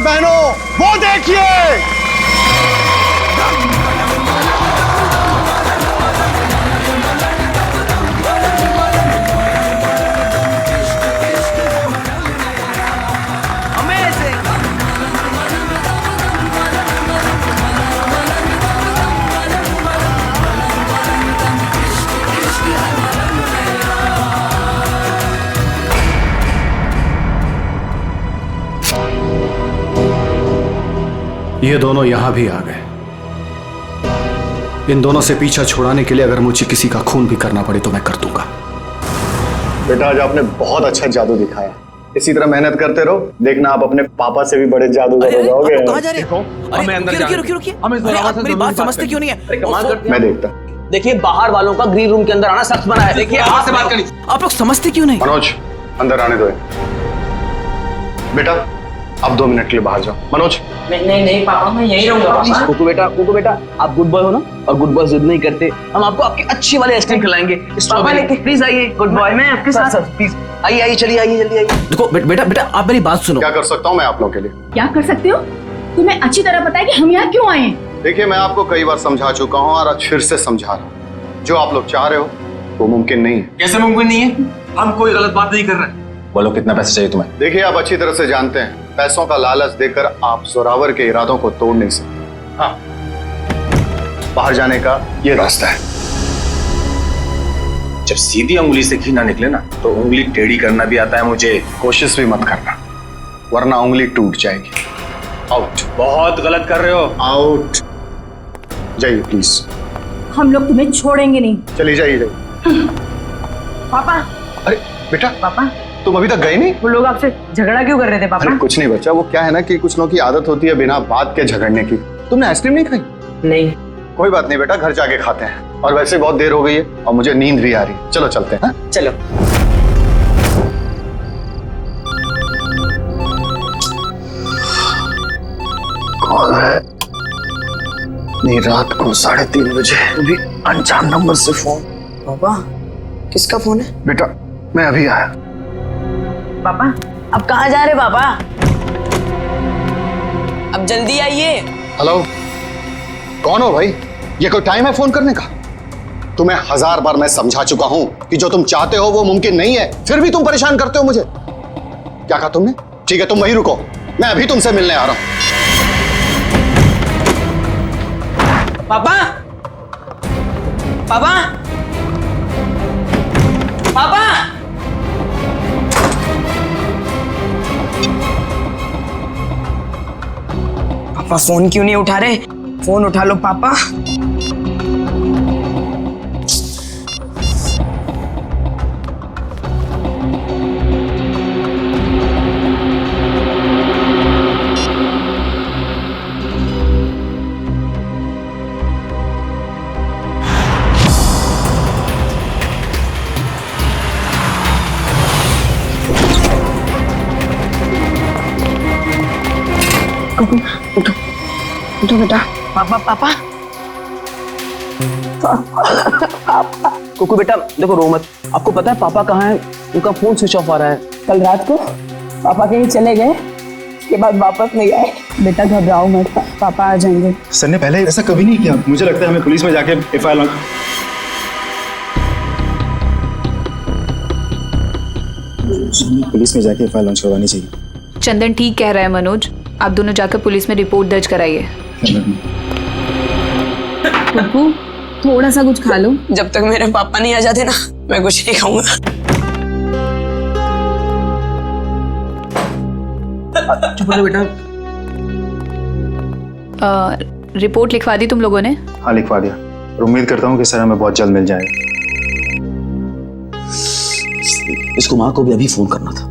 बहनों, वो देखिए। ये दोनों यहां भी आ गए। इन दोनों से पीछा छुड़ाने के लिए अगर मुझे किसी का खून भी करना पड़े तो मैं कर दूंगा। बेटा, आज आपने बहुत अच्छा जादू दिखाया। इसी तरह मेहनत करते रहो, देखना आप अपने पापा से भी बड़े जादूगर हो जाओगे। कहां जा रहे हो? रुकिए। मेरी बात समझते क्यों नहीं है? मैं देखता। देखिए, बाहर वालों का ग्रीन रूम के अंदर आना सख्त मना है। देखिए, बात से बात करनी। आप लोग समझते क्यों नहीं? मनोज, अंदर आने दो। बेटा, अब 2 मिनट के लिए बाहर जाओ। मनोज। नहीं पापा, मैं यहीं रहूंगा। कुकू बेटा, आप गुड बॉय हो ना, और गुड बॉय जिद नहीं करते। हम आपको आपकी अच्छी वाली आइसक्रीम खिलाएंगे। पापा लेके प्लीज आइए। गुड बॉय, मैं आपके साथ प्लीज आइए, चलिए आइए, जल्दी आइए। देखो बेटा, आप मेरी बात सुनो। क्या कर सकता हूँ मैं आप लोगों के लिए? क्या कर सकते हो? तुम्हें अच्छी तरह पता है कि हम यहाँ क्यों आए हैं। देखिए, मैं आपको कई बार समझा चुका हूँ और आज फिर से समझा रहा हूँ। जो आप लोग चाह रहे हो वो मुमकिन नहीं है। कैसे मुमकिन नहीं है? हम कोई गलत बात नहीं कर रहे। बोलो, कितना पैसा चाहिए तुम्हें? देखिए, आप अच्छी तरह से जानते हैं, पैसों का लालच देकर आप जोरावर के इरादों को तोड़ नहीं सकते। हाँ, बाहर जाने का ये रास्ता है। जब सीधी उंगली से घी ना निकले ना, तो उंगली टेढ़ी करना भी आता है मुझे। कोशिश भी मत करना, वरना उंगली टूट जाएगी। आउट। बहुत गलत कर रहे हो। आउट। जाइए प्लीज। हम लोग तुम्हें छोड़ेंगे नहीं। चलिए जाइए। पापा। अरे बेटा, पापा तुम अभी तक गए नहीं? वो लोग आपसे झगड़ा क्यों कर रहे थे पापा? अरे कुछ नहीं बच्चा, वो क्या है ना कि कुछ लोगों की आदत होती है बिना बात के झगड़ने की। तुमने आइसक्रीम नहीं खाई? नहीं। कोई बात नहीं बेटा, घर जाके खाते हैं। और वैसे बहुत देर हो गई है और मुझे नींद भी आ रही है। चलो चलते हैं। चलो। कौन है? नहीं, रात को 3:30 बजे अभी अनजान नंबर से फोन। पापा, किसका फोन है? बेटा, मैं अभी आया। पापा, अब कहाँ जा रहे पापा? अब जल्दी आइए। हेलो, कौन हो भाई? ये कोई टाइम है फोन करने का? तुम्हें 1000 बार मैं समझा चुका हूं कि जो तुम चाहते हो वो मुमकिन नहीं है, फिर भी तुम परेशान करते हो मुझे। क्या कहा तुमने? ठीक है, तुम वहीं रुको, मैं अभी तुमसे मिलने आ रहा हूं। पापा, पापा, पापा। पापा फोन क्यों नहीं उठा रहे? फोन उठा लो पापा। उठो उठो बेटा। पापा पापा कुकू बेटा, देखो रो मत। आपको पता है पापा कहाँ है? उनका फोन स्विच ऑफ आ रहा है। कल रात को पापा कहीं चले गए, उसके बाद वापस नहीं आए। बेटा घबराओ मत, पापा आ जाएंगे। सर ने पहले ऐसा कभी नहीं किया। मुझे लगता है हमें पुलिस में जाके एफआईआर लॉन्च करवानी चाहिए। चंदन ठीक कह रहा है मनोज, आप दोनों जाकर पुलिस में रिपोर्ट दर्ज कराइए। पप्पू, थोड़ा सा कुछ खा लो। जब तक मेरे पापा नहीं आ जाते ना, मैं कुछ नहीं खाऊंगा। चुप रहो बेटा। रिपोर्ट लिखवा दी तुम लोगों ने? हाँ, लिखवा दिया। और उम्मीद करता हूँ कि सर हमें बहुत जल्द मिल जाएगा। इस कुमार को भी अभी फोन करना था।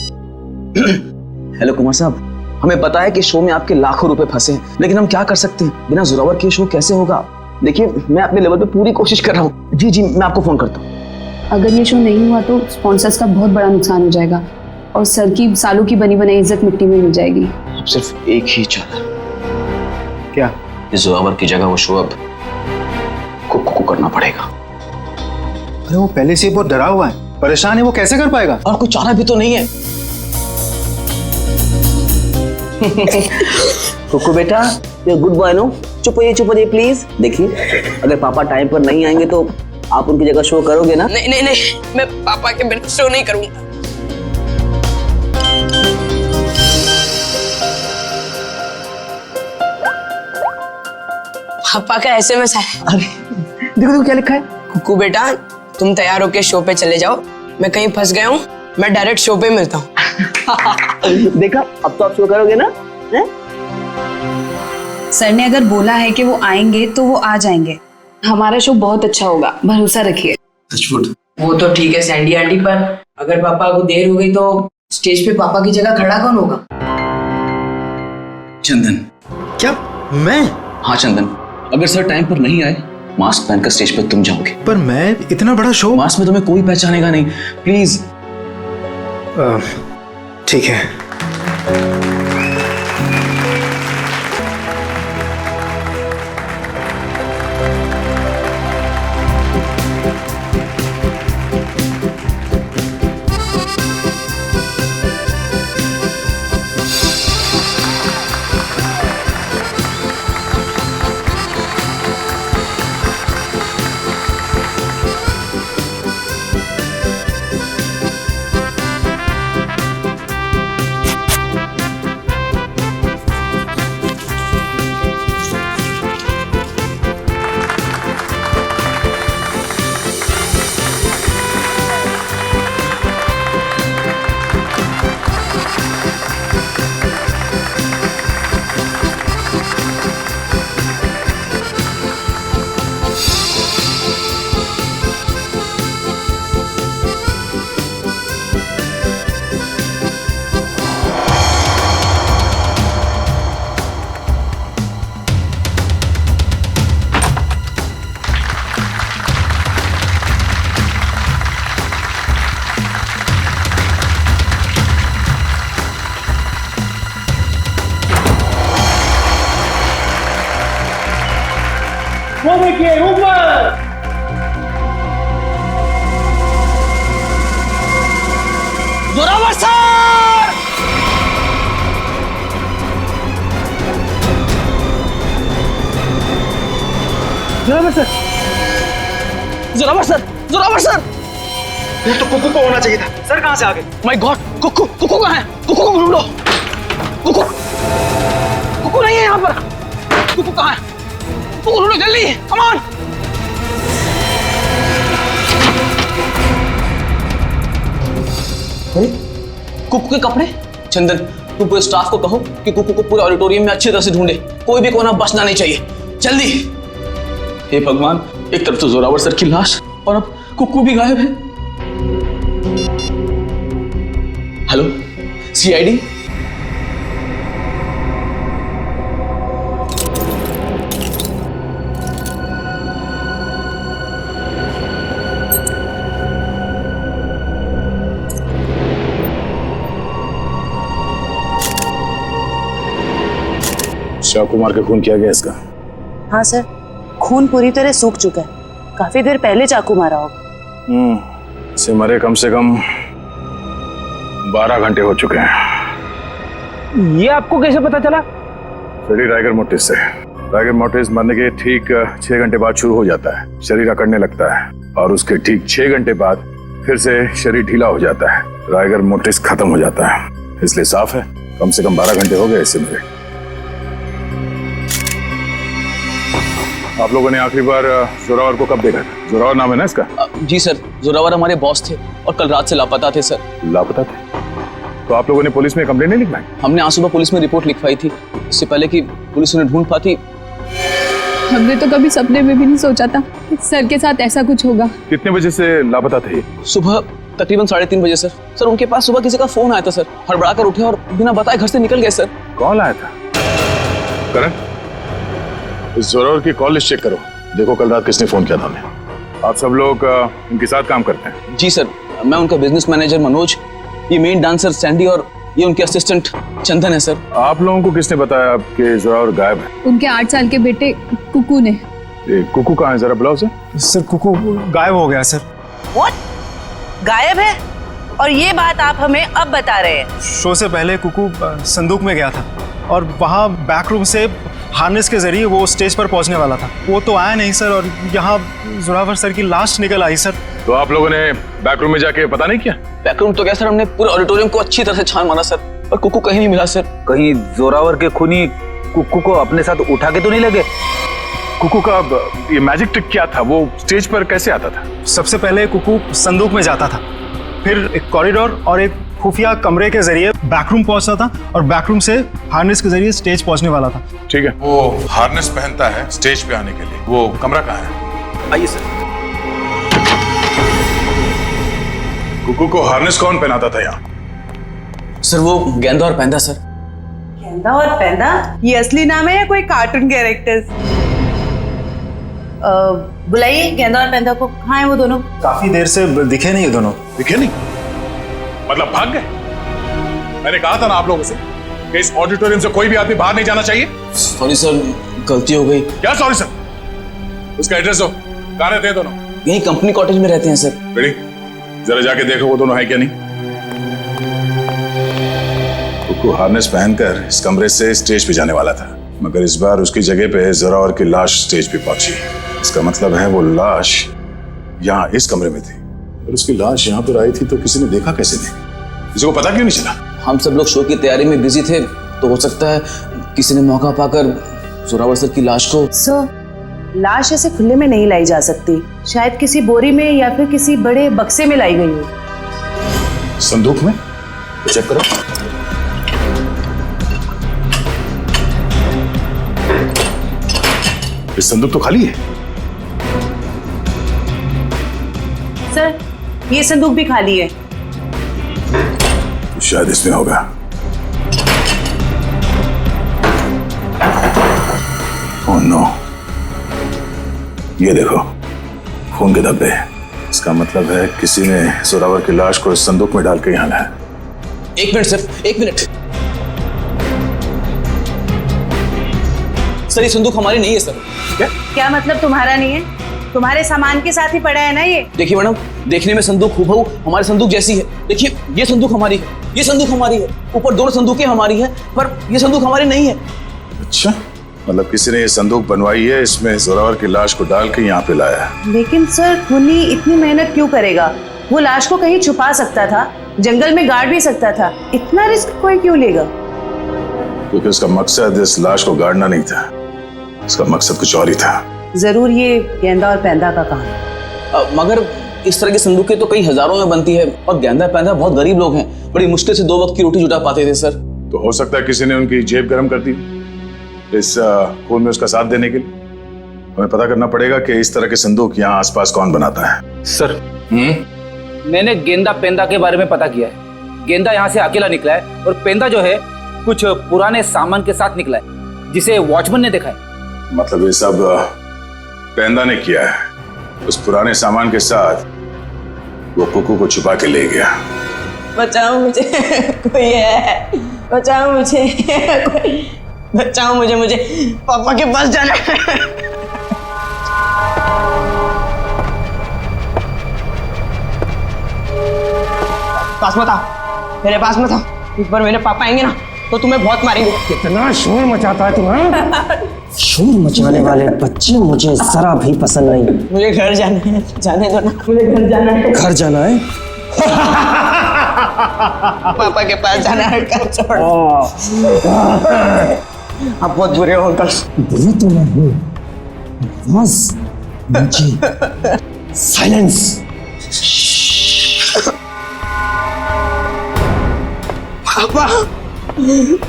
हेलो कुमार साहब, हमें पता है कि शो में आपके लाखों रुपए फंसे हैं, लेकिन हम क्या कर सकते हैं? बिना जोरावर के शो कैसे होगा? देखिए, मैं अपने लेवल पे पूरी कोशिश कर रहा हूँ। जी, मैं आपको फोन करता हूँ। अगर ये शो नहीं हुआ तो स्पॉन्सर्स का बहुत बड़ा नुकसान हो जाएगा और सर की सालों की बनी बनाई इज्जत मिट्टी में मिल जाएगी। अब सिर्फ एक ही चाल। क्या? इस जोरावर की जगह वो शो अब कुकू को करना पड़ेगा। अरे वो पहले से बहुत डरा हुआ है, परेशान है, वो कैसे कर पाएगा? और कोई चारा भी तो नहीं है। कुकू बेटा, ये गुड बॉय नो, चुप होइए प्लीज। देखिए, अगर पापा टाइम पर नहीं आएंगे तो आप उनकी जगह शो करोगे ना? नहीं, मैं पापा के बिना शो नहीं करूंगा। पापा का एसएमएस है। अरे देखो क्या लिखा है। कुकू बेटा, तुम तैयार होके शो पे चले जाओ, मैं कहीं फंस गया हूँ, मैं डायरेक्ट शो पे मिलता हूँ। देखा, अब तो आप शो करोगे ना? है? सर ने अगर बोला है कि वो आएंगे तो वो आ जाएंगे। हमारा शो बहुत अच्छा होगा, भरोसा रखिए। वो तो ठीक है सैंडी आंटी, पर अगर पापा को देर हो गई तो स्टेज पे पापा की जगह खड़ा कौन होगा? चंदन। क्या मैं? हाँ चंदन, अगर सर टाइम पर नहीं आए, मास्क पहनकर स्टेज पर तुम जाओगे। पर मैं इतना बड़ा शो। मास्क में तुम्हें कोई पहचानेगा नहीं, प्लीज। ठीक है। जोरावर सर! जोरावर सर! ये तो कुकू को होना चाहिए था। सर कहाँ से आ गए? माय गॉड, कुकू कहाँ है? कुकू को ढूंढो। कुकू नहीं है यहाँ पर। कुकू कहाँ है? कुकू ढूंढो जल्दी, कम ऑन। कुकू के कपड़े? चंदन, तुम पूरे स्टाफ को कहो कि कुकू को पूरे ऑडिटोरियम में अच्छी तरह से ढूंढे, कोई भी कोना बचना नहीं चाहिए, जल्दी। हे भगवान, एक तरफ तो जोरावर सर की लाश और अब कुकू भी गायब है। Hello, CID? चाकू मार के खून किया गया इसका। हाँ सर, खून पूरी तरह सूख चुका है, काफी देर पहले चाकू मारा होगा। इसे मरे कम से कम 12 घंटे हो चुके हैं। ये आपको कैसे पता चला? शरीर राइगर मोटिस से। राइगर मोटिस मरने के ठीक 6 घंटे बाद शुरू हो जाता है, शरीर अकड़ने लगता है और उसके ठीक 6 घंटे बाद फिर से शरीर ढीला हो जाता है, राइगर मोटिस खत्म हो जाता है। इसलिए साफ है, कम से कम 12 घंटे हो गए इससे मरे। आप लोगों ने आखिरी बार जोरावर को कब देखा था? जोरावर नाम है ना इसका? जी सर, जोरावर हमारे बॉस थे और कल रात से लापता थे सर। लापता थे? तो आप लोगों ने पुलिस में कंप्लेंट नहीं लिखवाई? हमने आज सुबह पुलिस में रिपोर्ट लिखवाई थी, इससे पहले कि पुलिस उन्हें ढूंढ पाती। हमने तो कभी सपने में भी नहीं सोचा था कि सर के साथ ऐसा कुछ होगा। कितने बजे से लापता थे? सुबह तकरीबन 3:30 बजे सर। सर उनके पास सुबह किसी का फोन आया था सर, हड़बड़ा कर उठे और बिना बताए घर से निकल गए सर। कौन आया था? करण, इस जोरावर की कॉल लिस्ट चेक करो, देखो कल रात किसने फोन किया था हमें। आप सब लोग इनके साथ काम करते हैं? जी सर, मैं उनका बिजनेस मैनेजर मनोज, ये मेन डांसर सैंडी और ये उनके असिस्टेंट चंदन है सर। आप लोगों को किसने बताया आपके जोरावर गायब है? उनके 8 साल के बेटे कुकू ने। कुकू कहाँ है, जरा बुलाओ उसे। सर कुकू गायब हो गया सर। व्हाट? गायब है? और ये बात आप हमें अब बता रहे हैं? शो से पहले कुकू संदूक में गया था। और वहाँ बैक रूम से हार्नेस के जरिए वो स्टेज पर पहुंचने वाला था। वो तो आया नहीं सर, और यहाँ जोरावर सर की लाश निकल आई सर। तो आप लोगों ने बैक रूम में जाके पता नहीं किया? बैकरूम तो क्या सर, हमने पूरे ऑडिटोरियम को अच्छी तरह से छान मारा सर, पर कुकू कहीं नहीं मिला सर। कहीं जोरावर के खूनी कुकू को अपने साथ उठा के तो नहीं लगे? कुकू का ये मैजिक ट्रिक क्या था? वो स्टेज पर कैसे आता था? सबसे पहले कुकू संदूक में जाता था, फिर एक कॉरिडोर और एक खुफिया कमरे के जरिए बैकरूम पहुंचता था, और बैकरूम से हार्नेस के जरिए स्टेज पहुंचने वाला था। ठीक है, वो हार्नेस पहनता है स्टेज पे आने के लिए, वो कमरा कहाँ है? आइए सर। कुकू को हार्नेस कौन पहनाता था यहाँ? सर वो गेंदा और पैंदा सर। गेंदा और पैंदा ये असली नाम है या कोई कार्टून कैरेक्टर्स? बुलाइए गेंदा और पैंदा को। कहाँ है वो दोनों? काफी देर से दिखे नहीं ये दोनों। दिखे नहीं मतलब भाग गए? मैंने कहा था ना आप लोगों से कि इस ऑडिटोरियम से कोई भी आदमी बाहर नहीं जाना चाहिए। सॉरी सर, गलती हो गई। क्या सॉरी सर? उसका एड्रेस दो, कहाँ रहते हैं दोनों? यही कंपनी कॉटेज में रहते हैं सर। बेटी जरा जाके देखो वो दोनों है क्या नहीं। कुकू हार्नेस पहनकर इस कमरे से स्टेज पे जाने वाला था, मगर इस बार उसकी जगह पे जोरावर की लाश स्टेज पे पहुंची। इसका मतलब है वो लाश यहाँ इस कमरे में थी, और उसकी लाश यहाँ पर आई थी तो किसी ने देखा कैसे नहीं? किसी को पता क्यों नहीं चला? हम सब लोग शो की तैयारी में बिजी थे, तो हो सकता है किसी ने मौका पाकर जोरावर सर की लाश को। सर लाश ऐसे खुले में नहीं लाई जा सकती, शायद किसी बोरी में या फिर किसी बड़े बक्से में लाई गई हो। संदूक में? चेक करो। इस संदूक तो खाली है। सर ये संदूक भी खाली है। तो शायद इसमें होगा। ओह नो, ये देखो खून के धब्बे। इसका मतलब है किसी ने जोरावर की लाश को इस संदूक में डाल के यहाँ लाया। एक मिनट सर, एक मिनट। सर ये संदूक हमारी नहीं है सर। क्या मतलब तुम्हारा नहीं है? तुम्हारे सामान के साथ ही पड़ा है ना ये। देखिए मैडम, देखने में संदूक हूबहू हमारे संदूक जैसी है। देखिए ये संदूक हमारी है, ये संदूक हमारी है, ऊपर दोनों संदूकें हमारी है, पर ये संदूक हमारी नहीं है। अच्छा, मतलब किसी ने ये संदूक बनवाई है, इसमें जोरावर की लाश को डाल के यहाँ पे लाया है। लेकिन सर खूनी इतनी मेहनत क्यों करेगा? वो लाश को कहीं छुपा सकता था, जंगल में गाड़ भी सकता था, इतना रिस्क कोई क्यों लेगा? क्योंकि उसका मकसद इस लाश को गाड़ना नहीं था, उसका मकसद कुछ और ही था। जरूर ये गेंदा और पैंदा का काम है। मगर इस तरह की संदूकें तो कई हजारों में बनती है, और गेंदा पैंदा बहुत गरीब लोग हैं, बड़ी मुश्किल से 2 वक्त की रोटी जुटा पाते थे सर। तो हो सकता है किसी ने उनकी जेब गर्म कर दी इस खून में उसका साथ देने के लिए। हमें पता करना पड़ेगा कि इस तरह के संदूक यहाँ आसपास कौन बनाता है। सर मैंने गेंदा पेंदा के बारे में पता किया है। गेंदा यहाँ से अकेला निकला है, और पेंदा जो है कुछ पुराने सामान के साथ निकला है, जिसे वॉचमैन ने देखा है। मतलब ये सब पेंदा ने किया है। उस पुराने सामान के साथ वो कुकू को छुपा के ले गया। बचाओ मुझे, कोई है, बचाओ मुझे, बचाओ मुझे, मुझे पापा के पास जाना है। पास मत आओ, मेरे पास मत आओ। एक बार मेरे पापा आएंगे ना तो तुम्हें बहुत मारेंगे। कितना शोर मचाता है तुम्हें? शोर मचाने वाले बच्चे मुझे जरा भी पसंद नहीं। मुझे घर जाना है, जाने दो ना, मुझे घर जाना है। घर जाना है? पापा के पास जाना है, घर छोड़। आप बहुत बुरे हो अंकल। बुरे तो मैं हूँ, बस मुझे साइलेंस। पापा,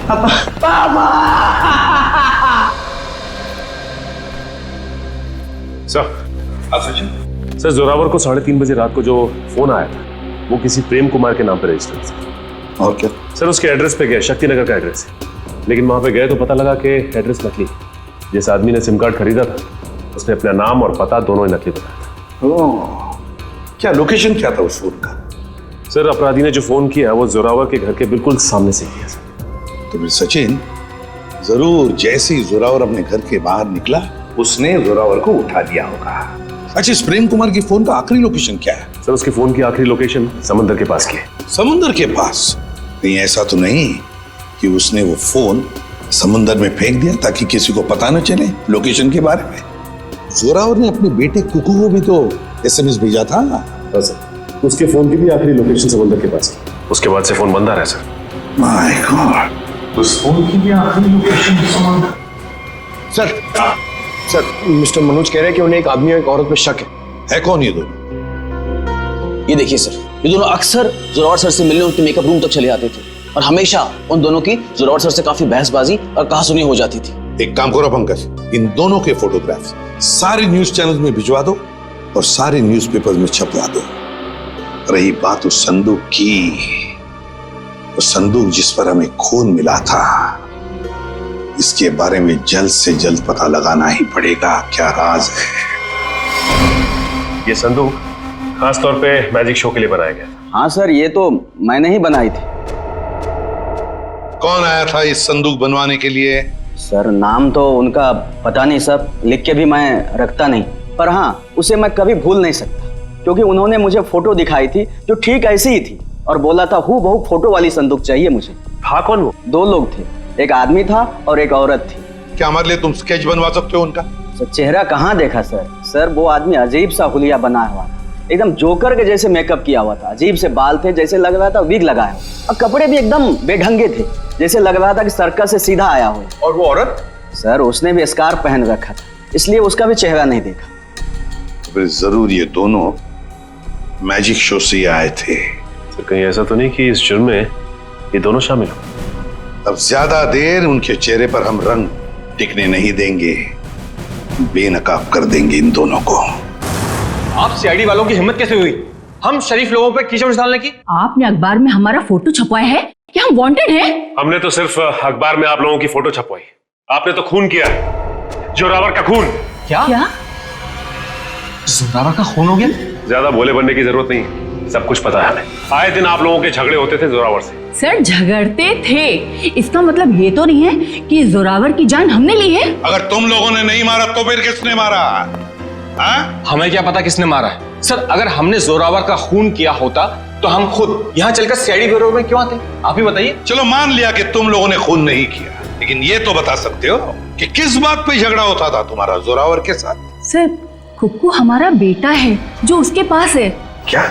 पापा, पापा। सर जोरावर को 3:30 बजे रात को जो फोन आया था वो किसी प्रेम कुमार के नाम पर रजिस्टर्ड है। और क्या? सर उसके एड्रेस पे गए, शक्तिनगर का एड्रेस है, लेकिन वहां पे गए तो पता लगा कि एड्रेस नकली। जिस आदमी ने सिम कार्ड खरीदा था उसने अपना नाम और पता दोनों ही नकली बताया था। क्या लोकेशन क्या था उस फोन का? सर अपराधी ने जो फोन किया वो जोरावर के घर के बिल्कुल सामने से किया सर। तो फिर सचिन जरूर जैसे ही जोरावर अपने घर के बाहर निकला उसने जोरावर को उठा दिया होगा। अच्छा, इस प्रेम कुमार की फोन का आखिरी लोकेशन क्या है? सर उसकी फोन की आखिरी लोकेशन समंदर के पास की है। समुद्र के पास? नहीं, ऐसा तो नहीं कि उसने वो फोन समुंदर में फेंक दिया ताकि किसी को पता न चले लोकेशन के बारे में। जोरावर ने अपने बेटे कुकू को भी तो एसएमएस भेजा था। हाँ सर, उसके फोन की भी आखिरी लोकेशन समुंदर के पास है। उसके बाद से फोन बंद आ रहा है सर। माय गॉड, उस फोन की भी आखिरी लोकेशन समुंदर। सर मिस्टर मनोज कह रहे हैं कि उन्हें एक आदमी और एक औरत पे शक है कौन ये दोनों? ये देखिए सर, ये दोनों अक्सर जोरावर सर से मिलने उनके मेकअप रूम तक चले आते थे और हमेशा उन दोनों की जोरावर सर से काफी बहसबाजी और कहासुनी हो जाती थी। एक काम करो पंकज, इन दोनों के फोटोग्राफ्स सारे न्यूज चैनल में भिजवा दो और सारे न्यूज़पेपर में छपवा दो। रही बात उस संदूक की, वो संदूक जिस पर हमें खून मिला था, इसके बारे में जल्द से जल्द पता लगाना ही पड़ेगा। क्या राज है? ये संदूक खास तौर पे मैजिक शो के लिए बनाया गया। हाँ सर, ये तो मैंने ही बनाई थी। कौन आया था इस संदूक बनवाने के लिए? सर नाम तो उनका पता नहीं सर, लिख के भी मैं रखता नहीं, पर हाँ उसे मैं कभी भूल नहीं सकता क्योंकि उन्होंने मुझे फोटो दिखाई थी जो ठीक ऐसी ही थी और बोला था हूबहू फोटो वाली संदूक चाहिए मुझे। था कौन वो? 2 लोग थे, एक आदमी था और एक औरत थी। क्या हमारे लिए तुम स्केच बनवा सकते हो उनका? सर चेहरा कहाँ देखा सर, वो आदमी अजीब सा हुलिया बना हुआ था, एकदम जोकर के जैसे मेकअप किया हुआ था, अजीब से बाल थे, जैसे लग रहा था विग लगाया हो, और कपड़े भी एकदम बेढंगे थे, जैसे लग रहा था कि सर्कस से सीधा आया हो। और वो औरत? सर उसने भी स्कार्फ पहन रखा था, इसलिए उसका भी चेहरा नहीं देखा। तो जरूर ये दोनों मैजिक शो से आए थे। तो कहीं ऐसा तो नहीं कि इस जुर्म में ये दोनों शामिल हो? अब ज्यादा देर उनके चेहरे पर हम रंग टिकने नहीं देंगे, बेनकाब कर देंगे इन दोनों को। आप सीआईडी वालों की हिम्मत कैसे हुई हम शरीफ लोगों पर कीचड़ डालने की? आपने अखबार में हमारा फोटो छपवाया है कि हम वांटेड हैं? हमने तो सिर्फ अखबार में आप लोगों की फोटो छपवाई, आपने तो खून किया है, जोरावर का खून। क्या? जोरावर का खून हो गया? ज्यादा भोले बनने की जरूरत नहीं, सब कुछ पता है हमें। आए दिन आप लोगों के झगड़े होते थे जोरावर से। सर झगड़ते थे, इसका मतलब ये तो नहीं है कि जोरावर की जान हमने ली है। अगर तुम लोगों ने नहीं मारा तो फिर किसने मारा? हमें क्या पता किसने मारा है? सर अगर हमने जोरावर का खून किया होता तो हम खुद यहाँ चलकर सीआईडी ब्यूरो में क्यों आते? आप ही बताइए। चलो मान लिया कि तुम लोगों ने खून नहीं किया, लेकिन ये तो बता सकते हो कि किस बात पे झगड़ा होता था तुम्हारा जोरावर के साथ? सर कुक्कू हमारा बेटा है जो उसके पास है। क्या?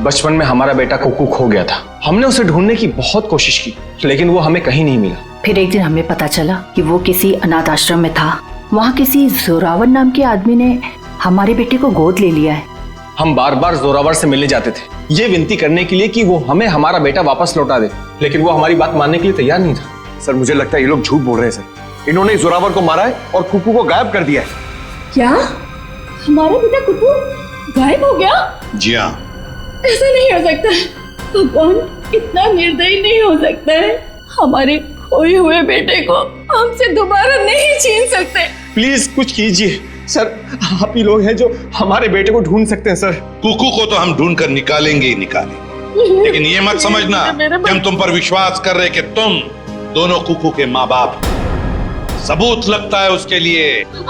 बचपन में हमारा बेटा कुक्कू खो गया था, हमने उसे ढूंढने की बहुत कोशिश की लेकिन वो हमें कहीं नहीं मिला। फिर एक दिन हमें पता चला कि वो किसी अनाथ आश्रम में था, वहाँ किसी जोरावर नाम के आदमी ने हमारे बेटे को गोद ले लिया है। हम बार बार जोरावर से मिलने जाते थे ये विनती करने के लिए कि वो हमें हमारा बेटा वापस लौटा दे, लेकिन वो हमारी बात मानने के लिए तैयार नहीं था। सर मुझे लगता है ये लोग झूठ बोल रहे हैं सर, इन्होंने जोरावर को मारा है और कुक्कू को गायब कर दिया है। क्या हमारा बेटा कुक्कू गायब हो गया? जी हाँ। ऐसा नहीं हो सकता, भगवान इतना निर्दयी नहीं हो सकता है। हमारे खोए हुए बेटे को हमसे दोबारा नहीं छीन सकते। प्लीज कुछ कीजिए सर, आप ही लोग हैं जो हमारे बेटे को ढूंढ सकते हैं सर। कुकू को तो हम ढूंढ कर निकालेंगे ही निकालेंगे, लेकिन ये मत समझना कि हम तुम पर विश्वास कर रहे कि तुम दोनों कुकू के माँ बाप। सबूत लगता है उसके लिए।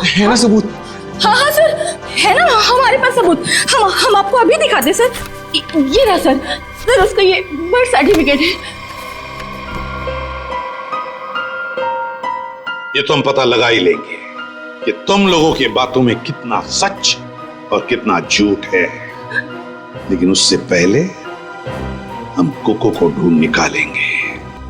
है ना सबूत? हाँ सर है ना हमारे पास सबूत, हम आपको अभी दिखाते सर। ये रहा सर उसका ये बर्थ सर्टिफिकेट है। ये तो हम पता लगा ही लेंगे कि तुम लोगों की बातों में कितना सच और कितना झूठ है, लेकिन उससे पहले हम कुकू को ढूंढ निकालेंगे।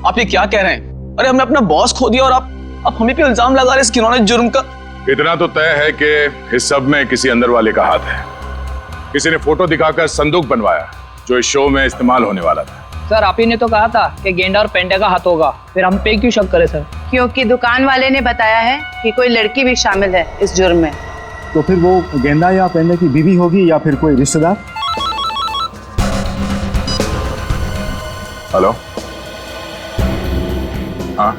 आप ये क्या कह रहे हैं? अरे हमने अपना बॉस खो दिया और आप हमें पे इल्जाम लगा रहे हैं इस घिनौने जुर्म का। इतना तो तय है कि इस सब में किसी अंदर वाले का हाथ है। किसी ने फोटो दिखाकर संदूक बनवाया जो इस शो में इस्तेमाल होने वाला था। सर आप ही ने तो कहा था कि गेंडा और पेंडा का हाथ होगा, फिर हम पे क्यों शक करें सर? क्योंकि दुकान वाले ने बताया है कि कोई लड़की भी शामिल है इस जुर्म में। तो फिर वो गेंदा या पेंडा की बीवी होगी या फिर कोई रिश्तेदार? हेलो, हाँ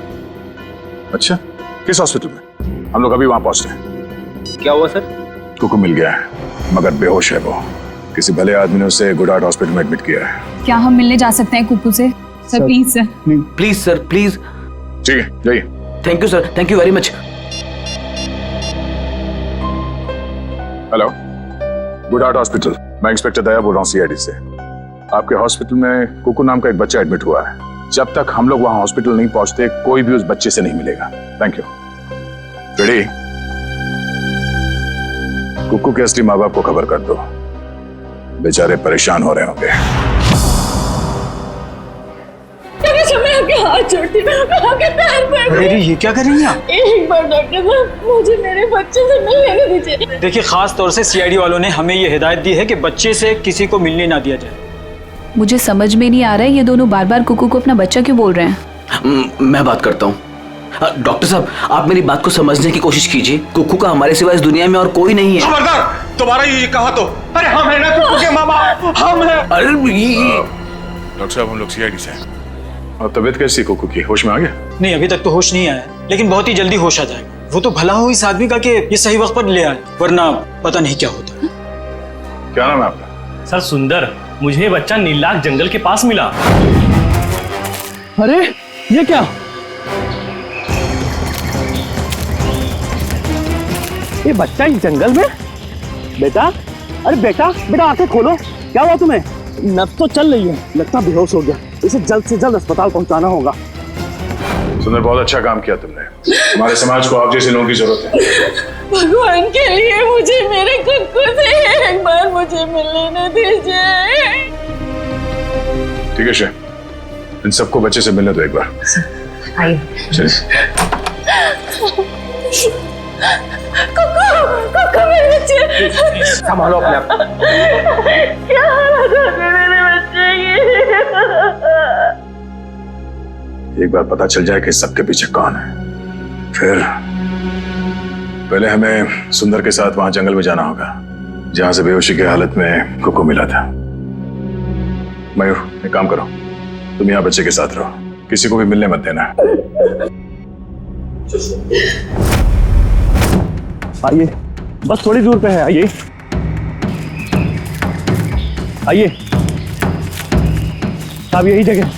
अच्छा, किस हॉस्पिटल में? हम लोग अभी वहां पहुंच रहे हैं। क्या हुआ सर? कुकू मिल गया है मगर बेहोश है वो। किसी भले आदमी ने उसे गुडहार्ट हॉस्पिटल में एडमिट किया है। क्या हम मिलने जा सकते हैं कुकू से? Sir please sir. Please sir please. ठीक है जाइए। Thank you sir, thank you very much. Hello, Goodheart hospital, मैं इंस्पेक्टर दया बोल रहा हूँ सीआईडी से। आपके हॉस्पिटल में कुकू नाम का एक बच्चा एडमिट हुआ है। जब तक हम लोग वहां हॉस्पिटल नहीं पहुंचते कोई भी उस बच्चे से नहीं मिलेगा। Thank you. रेडी? कुक्कू के असली माँ बाप को खबर कर दो, बेचारे परेशान हो रहे होंगे। मैं आपके हाथ जोड़ती हूँ, मैं आपके पैर पड़ अरे ये क्या कर रही हैं आप? एक बार डॉक्टर साहब मुझे मेरे बच्चे से मिलने दीजिए। देखिए, खास तौर से सीआईडी वालों ने हमें ये हिदायत दी है कि बच्चे से किसी को मिलने ना दिया जाए। मुझे समझ में नहीं आ रहा है ये दोनों बार बार कुकू को अपना बच्चा क्यों बोल रहे हैं। मैं बात करता हूँ। डॉक्टर साहब, आप मेरी बात को समझने की कोशिश कीजिए। कुक्कू का हमारे सिवा इस दुनिया में और कोई नहीं है। खबरदार, तुम्हारा ये कहा तो। अरे हम है ना कुक्कू के माँ बाप, हम हैं। अरे डॉक्टर साहब, हम लोग सीआईडी से हैं। और तबीयत कैसी कुक्कू की? होश में आ गया? नहीं, अभी तक तो होश नहीं आया, लेकिन बहुत ही जल्दी होश आ जाएगा। वो तो भला हो इस आदमी का कि ये सही वक्त पर ले आए, वरना पता नहीं क्या होता। क्या नाम है आपका? सर सुंदर, मुझे ये बच्चा नीलाख जंगल के पास मिला। अरे ये क्या? ये बच्चा इस जंगल में? बेटा, अरे बेटा बेटा आंखें खोलो, क्या हुआ तुम्हें? नब्ज तो चल रही है, लगता बेहोश हो गया। इसे जल्द से जल्द अस्पताल पहुंचाना होगा। सुंदर, बहुत अच्छा काम किया तुमने। हमारे समाज को आप जैसे लोगों की जरूरत है। भगवान के लिए मुझे मेरे कुक्कू से एक बार मुझे मिलने दीजिए। ठीक है शे, इन सबको बच्चे से मिलने दो एक बार। आइए। कुक्कू मेरे बच्चे, संभालो अपने आप। क्या हालत है मेरे बच्चे की? एक बार पता चल जाए कि सबके पीछे कौन है, फिर पहले हमें सुंदर के साथ वहां जंगल में जाना होगा जहां से बेहोशी की हालत में कुक्कू मिला था। मयूर, एक काम करो, तुम यहाँ बच्चे के साथ रहो, किसी को भी मिलने मत देना। आइए, बस थोड़ी दूर पे है, आइए आइए साहब, यही जगह।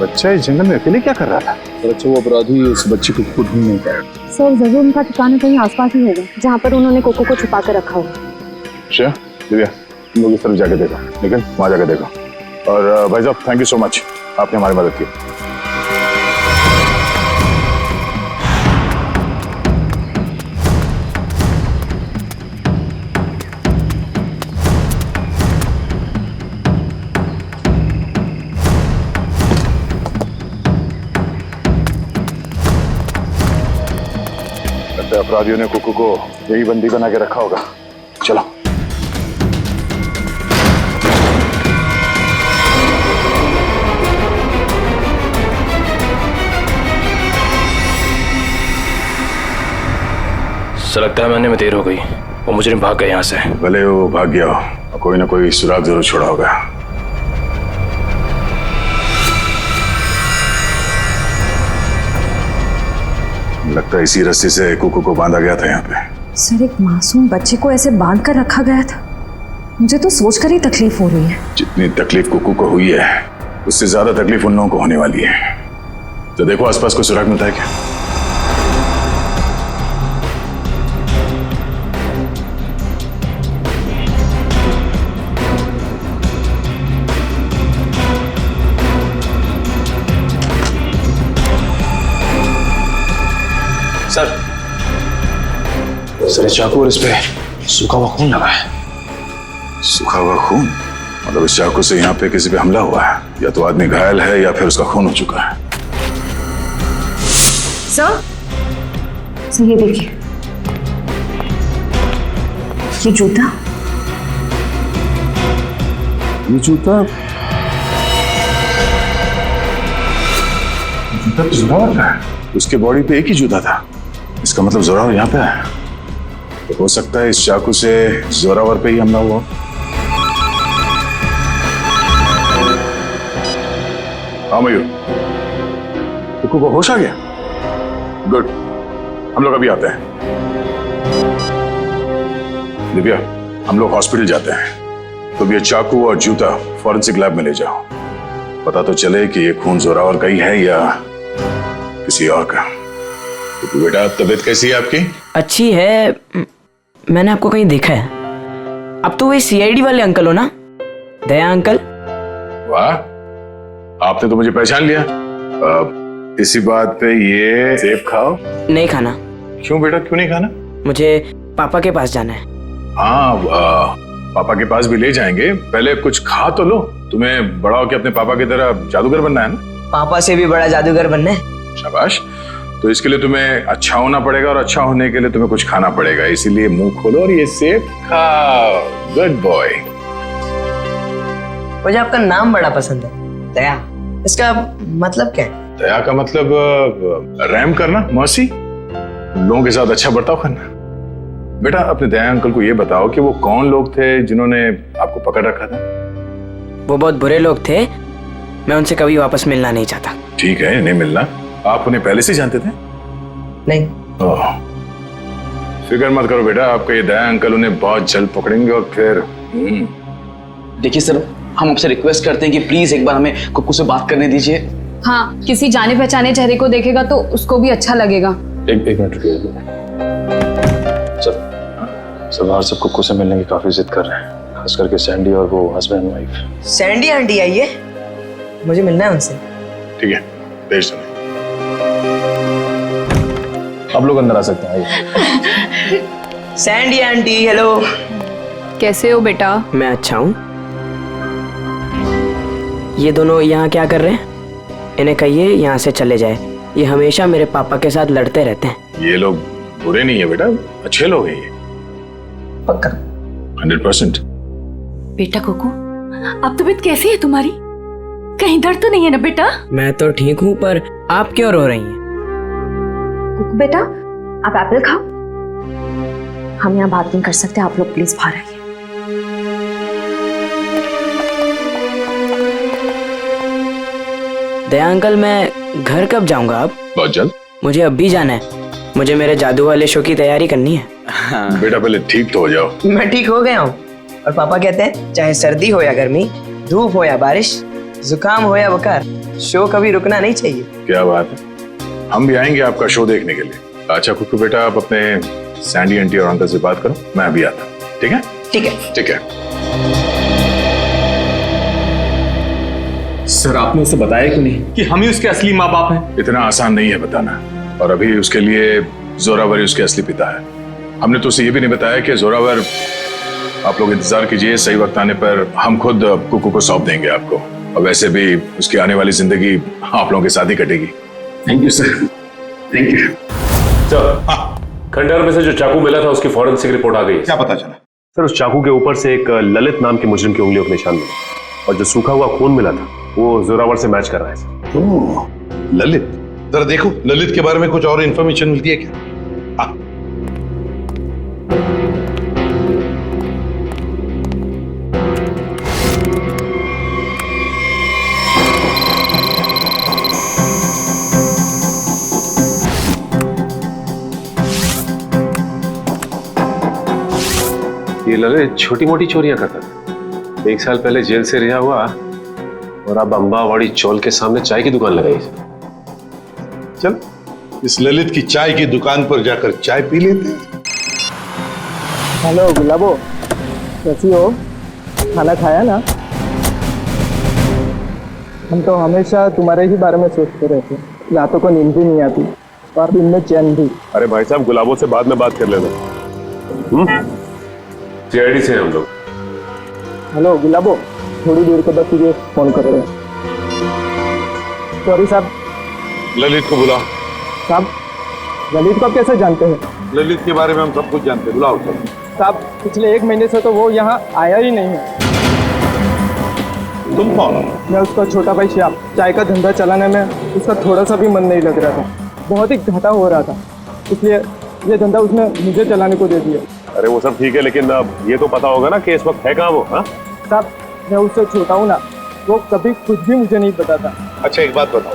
बच्चा इस जंगल में अकेले क्या कर रहा था? अच्छा, वो अपराधी उस बच्चे को खुद ढूंढ नहीं पाया। सर जरूर उनका ठिकाना कहीं आसपास ही होगा जहाँ पर उन्होंने कोको को छुपा कर रखा होगा। अच्छा दिव्या, तुम लोग इस तरफ जाके देखो, लेकिन वहां जाके देखो। और भाई साहब, थैंक यू सो मच, आपने हमारी मदद की। अपराधियों ने कुक्कू को यही बंदी बना के रखा होगा। चलो। सर लगता है मैंने में देर हो गई, वो मुजरिम भाग गए यहाँ से। भले वो भाग गया हो, कोई ना कोई सुराग जरूर छोड़ा होगा। लगता है इसी रस्सी से कुक्कू को बांधा गया था यहाँ पे। सर, एक मासूम बच्चे को ऐसे बांध कर रखा गया था, मुझे तो सोचकर ही तकलीफ हो रही है। जितनी तकलीफ कुक्कू को हुई है, उससे ज्यादा तकलीफ उन लोगों को होने वाली है। तो देखो आसपास कोई सुराग मिलता है क्या? सर चाकू और इस पे सूखा हुआ खून लगा है। सूखा हुआ खून? मतलब इस चाकू से यहाँ पे किसी पे हमला हुआ है, या तो आदमी घायल है या फिर उसका खून हो चुका है। सर ये देखिए, ये जूता, जूता तो जोरावर का है। उसके बॉडी पे एक ही जूता था, इसका मतलब जोरावर यहाँ पे है। तो हो सकता है इस चाकू से जोरावर पे ही हमला हुआ। हाँ मयूर, कुक्कू को होश आ गया? गुड, हम लोग अभी आते हैं। दिव्या, हम लोग हॉस्पिटल जाते हैं। तो ये चाकू और जूता फॉरेंसिक लैब में ले जाओ, पता तो चले कि ये खून जोरावर का ही है या किसी और का। तो बेटा, तबीयत कैसी है आपकी? अच्छी है, मैंने आपको कहीं देखा है। अब तो वही सीआईडी वाले अंकल हो ना दया अंकल। वाह, आपने तो मुझे पहचान लिया। इसी बात पे ये सेब खाओ। नहीं खाना। क्यों बेटा, क्यों नहीं खाना? मुझे पापा के पास जाना है। हाँ, पापा के पास भी ले जाएंगे, पहले कुछ खा तो लो। तुम्हें बड़ा होकर अपने पापा की तरह जादूगर बनना है ना? पापा से भी बड़ा जादूगर बनना है। शाबाश। तो इसके लिए तुम्हें अच्छा होना पड़ेगा, और अच्छा होने के लिए तुम्हें कुछ खाना पड़ेगा। इसीलिए मुंह खोलो और ये सेब खाओ। Good boy. मुझे आपका नाम बड़ा पसंद है, दया। इसका मतलब क्या है? दया का मतलब रहम करना, मर्सी, लोगों के साथ अच्छा बर्ताव करना। बेटा, अपने दया अंकल को ये बताओ कि वो कौन लोग थे जिन्होंने आपको पकड़ रखा था? वो बहुत बुरे लोग थे, मैं उनसे कभी वापस मिलना नहीं चाहता। ठीक है, नहीं मिलना। आप उन्हें पहले से जानते थे? नहीं। फिक्र मत करो बेटा, आपका ये दया अंकल उन्हें बहुत जल्द पकड़ेंगे और फिर देखिए सर, हम आपसे रिक्वेस्ट करते हैं कि प्लीज एक बार हमें कुक्कू से बात करने दीजिए। हाँ, किसी जाने पहचाने चेहरे को देखेगा तो उसको भी अच्छा लगेगा। एक मिनट रुकिए सर, बाहर सब कुक्कू से मिलने की काफी जिद कर रहे हैं, खास करके सैंडी और वो हस्बैंड वाइफ। सैंडी आंटी आई है, मुझे मिलना है उनसे। ठीक है, भेज दो। आप लोग अंदर आ सकते हैं, आइए। Sandy aunty, hello. कैसे हो बेटा? मैं अच्छा हूँ। ये दोनों यहाँ क्या कर रहे हैं? इन्हें कहिए यहाँ से चले जाए, ये हमेशा मेरे पापा के साथ लड़ते रहते हैं। ये लोग बुरे नहीं है बेटा, अच्छे लोग हैं ये। पक्का? 100%। बेटा कुकू, अब तबीयत कैसी है तुम्हारी? कहीं दर्द तो नहीं है ना बेटा? मैं तो ठीक हूँ, पर आप क्यों रो रही हैं? कुकू बेटा, आप एप्पल खाओ। हम यहाँ बात नहीं कर सकते, आप लोग प्लीज बाहर आइए। दया अंकल, मैं घर कब जाऊंगा अब? बहुत जल्द। मुझे अभी जाना है, मुझे मेरे जादू वाले शो की तैयारी करनी है। बेटा पहले ठीक तो हो जाओ। मैं ठीक हो गया हूँ, और पापा कहते हैं चाहे सर्दी हो या गर्मी, धूप हो या बारिश, जुकाम हो या बुखार, शो कभी रुकना नहीं चाहिए। क्या बात है, हम भी आएंगे आपका शो देखने के लिए। अच्छा कुक्कू बेटा, आप अपने सैंडी आंटी और अंकल से बात करो, मैं अभी आता हूँ। ठीक है? ठीक है। ठीक है। सर, आपने उसे बताया क्यों नहीं कि हम ही उसके असली माँ बाप हैं? इतना आसान नहीं है बताना, और अभी उसके लिए जोरावर ही उसके असली पिता है। हमने तो उसे ये भी नहीं बताया कि जोरावर, आप लोग इंतजार कीजिए, सही वक्त आने पर हम खुद कुकू को सौंप देंगे आपको। और वैसे भी उसकी आने वाली जिंदगी आप लोगों के साथ ही कटेगी। Thank you sir, thank you. Sir, खंडहर में से जो चाकू मिला था उसकी फॉरेंसिक रिपोर्ट आ गई। क्या पता चला? सर, उस चाकू के ऊपर से एक ललित नाम के मुजरिम की उंगलियों के निशान मिले, और जो सूखा हुआ खून मिला था वो जोरावर से मैच कर रहा है सर। ओह, ललित, जरा देखो ललित के बारे में कुछ और इंफॉर्मेशन मिलती है क्या? हाँ। ये ललित छोटी मोटी चोरियां करता था, 1 साल पहले जेल से रिहा हुआ, और अब अम्बावाड़ी चौल के सामने चाय की दुकान लगाई। चल, इस ललित की चाय की दुकान पर जाकर चाय पी लेते हैं। हेलो गुलाबो, कैसी हो? खाना खाया ना? हम तो हमेशा तुम्हारे ही बारे में सोचते रहते हैं, रातों को नींद भी नहीं आती और दिन में चैन भी। अरे भाई साहब, गुलाबों से बाद में बात कर लेना। सीआईडी से हम लोग। हेलो गुलाबो, थोड़ी देर के बाद तुझे फोन कर रहे हैं। सॉरी साहब। ललित को बुलाओ। साहब, ललित को आप कैसे जानते हैं? ललित के बारे में हम सब कुछ जानते हैं, बुलाओ सब। साहब, पिछले 1 महीने से तो वो यहाँ आया ही नहीं है। तुम कौन हो? मैं उसका छोटा भाई श्याम। चाय का धंधा चलाने में उसका थोड़ा सा भी मन नहीं लग रहा था, बहुत ही घाटा हो रहा था, इसलिए ये धंधा उसने मुझे चलाने को दे दिया। अरे वो सब ठीक है, लेकिन अब ये तो पता होगा ना कि इस वक्त है कहाँ वो? हाँ साहब, मैं उससे छोटा हूँ ना, वो कभी कुछ भी मुझे नहीं बताता। अच्छा एक बात बताओ,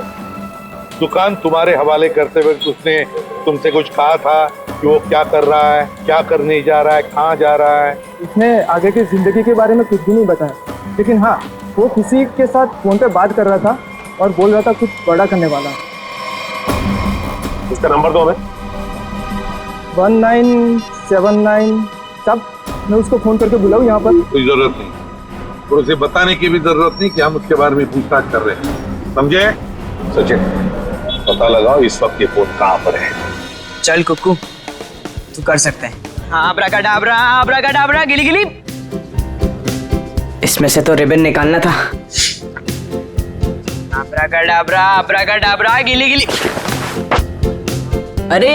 दुकान तुम्हारे हवाले करते हुए उसने तुमसे कुछ कहा था कि वो क्या कर रहा है, क्या करने जा रहा है, कहाँ जा रहा है? उसने आगे की जिंदगी के बारे में कुछ भी नहीं बताया, लेकिन हाँ, वो किसी के साथ फोन पे बात कर रहा था और बोल रहा था कुछ बड़ा करने वाला। उसका नंबर दो हमें। 1979। साहब, मैं उसको फोन करके बुलाऊं यहाँ पर? कोई जरूरत नहीं, और उसे बताने की भी जरूरत नहीं कि हम उसके बारे में पूछताछ कर रहे हैं, समझे? सचिन, पता लगाओ इस वक्त ये फोन कहाँ पर है। चल कुक्कू, तू कर सकते हैं। हाँ, अब्राकडाब्रा, गिली गिली। इसमें से तो रिबन निकालना था। अब्राकडाब्रा, गिली गिली। अरे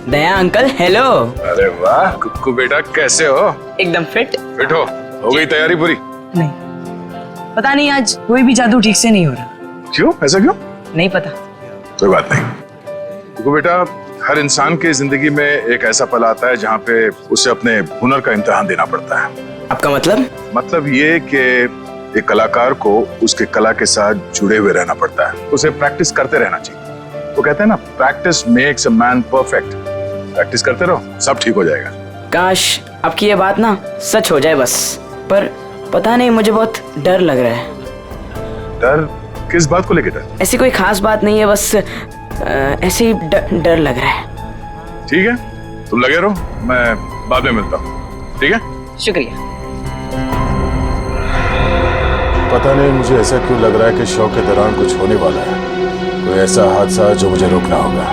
दया अंकल, हेलो। अरे वाह कुक्कू बेटा, कैसे हो? एकदम फिट हो गई तैयारी पूरी? नहीं, पता नहीं आज कोई भी जादू ठीक से नहीं हो रहा। क्यों? ऐसा क्यों? नहीं पता। कोई बात नहीं कुक्कू बेटा, हर इंसान की जिंदगी में एक ऐसा पल आता है जहाँ पे उसे अपने हुनर का इम्तिहान देना पड़ता है। आपका मतलब? मतलब ये कि एक कलाकार को उसके कला के साथ जुड़े हुए रहना पड़ता है, उसे प्रैक्टिस करते रहना चाहिए। वो कहते हैं ना, practice makes a man perfect. Practice करते रहो, सब ठीक हो जाएगा। काश आपकी ये बात ना सच हो जाए बस, पर पता नहीं, मुझे बहुत डर लग रहा है। डर? किस बात को लेकर डर? ऐसी कोई खास बात नहीं है, बस ऐसे ही डर लग रहा है। ठीक है, तुम लगे रहो, मैं बाद में मिलता हूँ। ठीक है, शुक्रिया। पता नहीं मुझे ऐसा क्यों लग रहा है कि शो के दौरान कुछ होने वाला है, कोई ऐसा हादसा जो मुझे रोकना होगा।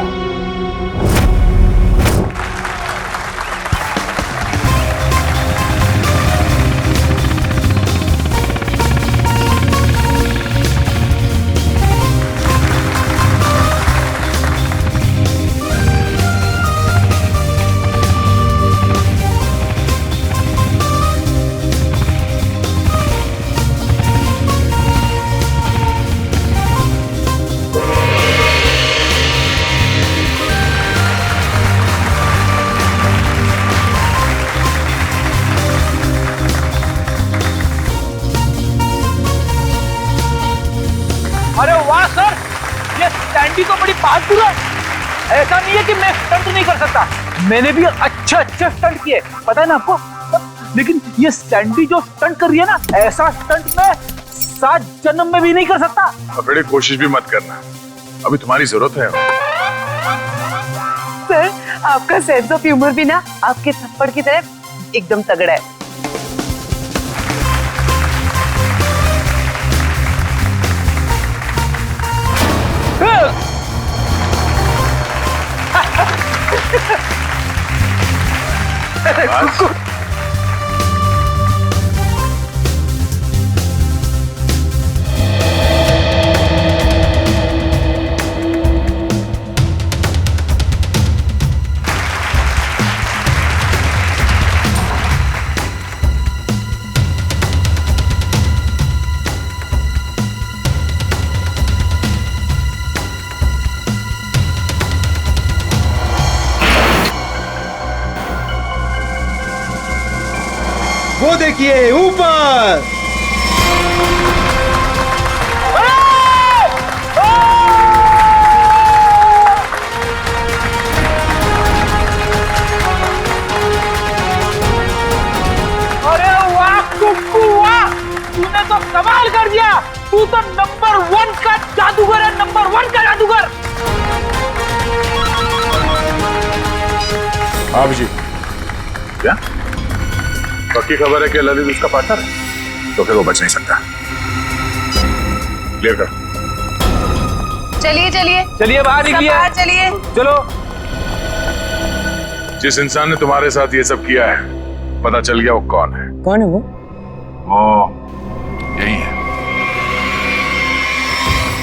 अरे वाह सर, ये सैंडी तो बड़ी बहादुर है। ऐसा नहीं है कि मैं स्टंट नहीं कर सकता, मैंने भी अच्छे स्टंट किए, पता है ना आपको। लेकिन ये सैंडी जो स्टंट कर रही है ना, ऐसा स्टंट मैं 7 जन्म में भी नहीं कर सकता। बड़ी कोशिश भी मत करना, अभी तुम्हारी जरूरत है। सर, आपका सेंस ऑफ ह्यूमर भी ना आपके थप्पड़ की तरह एकदम तगड़ा है। वो देखिए ऊपर। अरे वाह कुक्कू वाह, तूने तो कमाल कर दिया। तू तो नंबर 1 का जादूगर है, नंबर 1 का जादूगर। हाँ जी, क्या पक्की खबर है कि ललित उसका पार्टनर है? तो फिर वो बच नहीं सकता। क्लियर कर। चलिए चलिए चलिए बाहर निकलिए, बाहर चलिए। चलो। जिस इंसान ने तुम्हारे साथ ये सब किया है, पता चल गया वो कौन है? कौन है वो? वो यही है।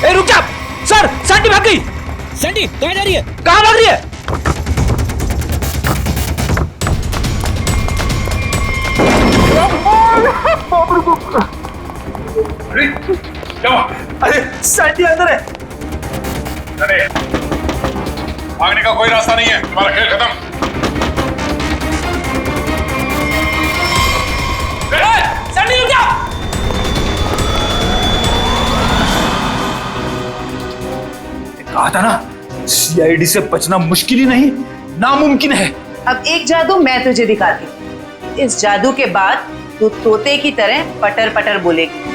ए रुक जा सर, सैंडी भाग गई। सैंडी कहाँ जा रही है? कहाँ भाग रही है? अरे सैंडी अंदर है। अरे भागने का कोई रास्ता नहीं है, तुम्हारा खेल खत्म। सैंडी रुक जा। कहा था ना, सीआईडी से बचना मुश्किल ही नहीं, नामुमकिन है। अब एक जादू मैं तुझे दिखाती हूँ। इस जादू के बाद तू तोते की तरह पटर पटर बोलेगी।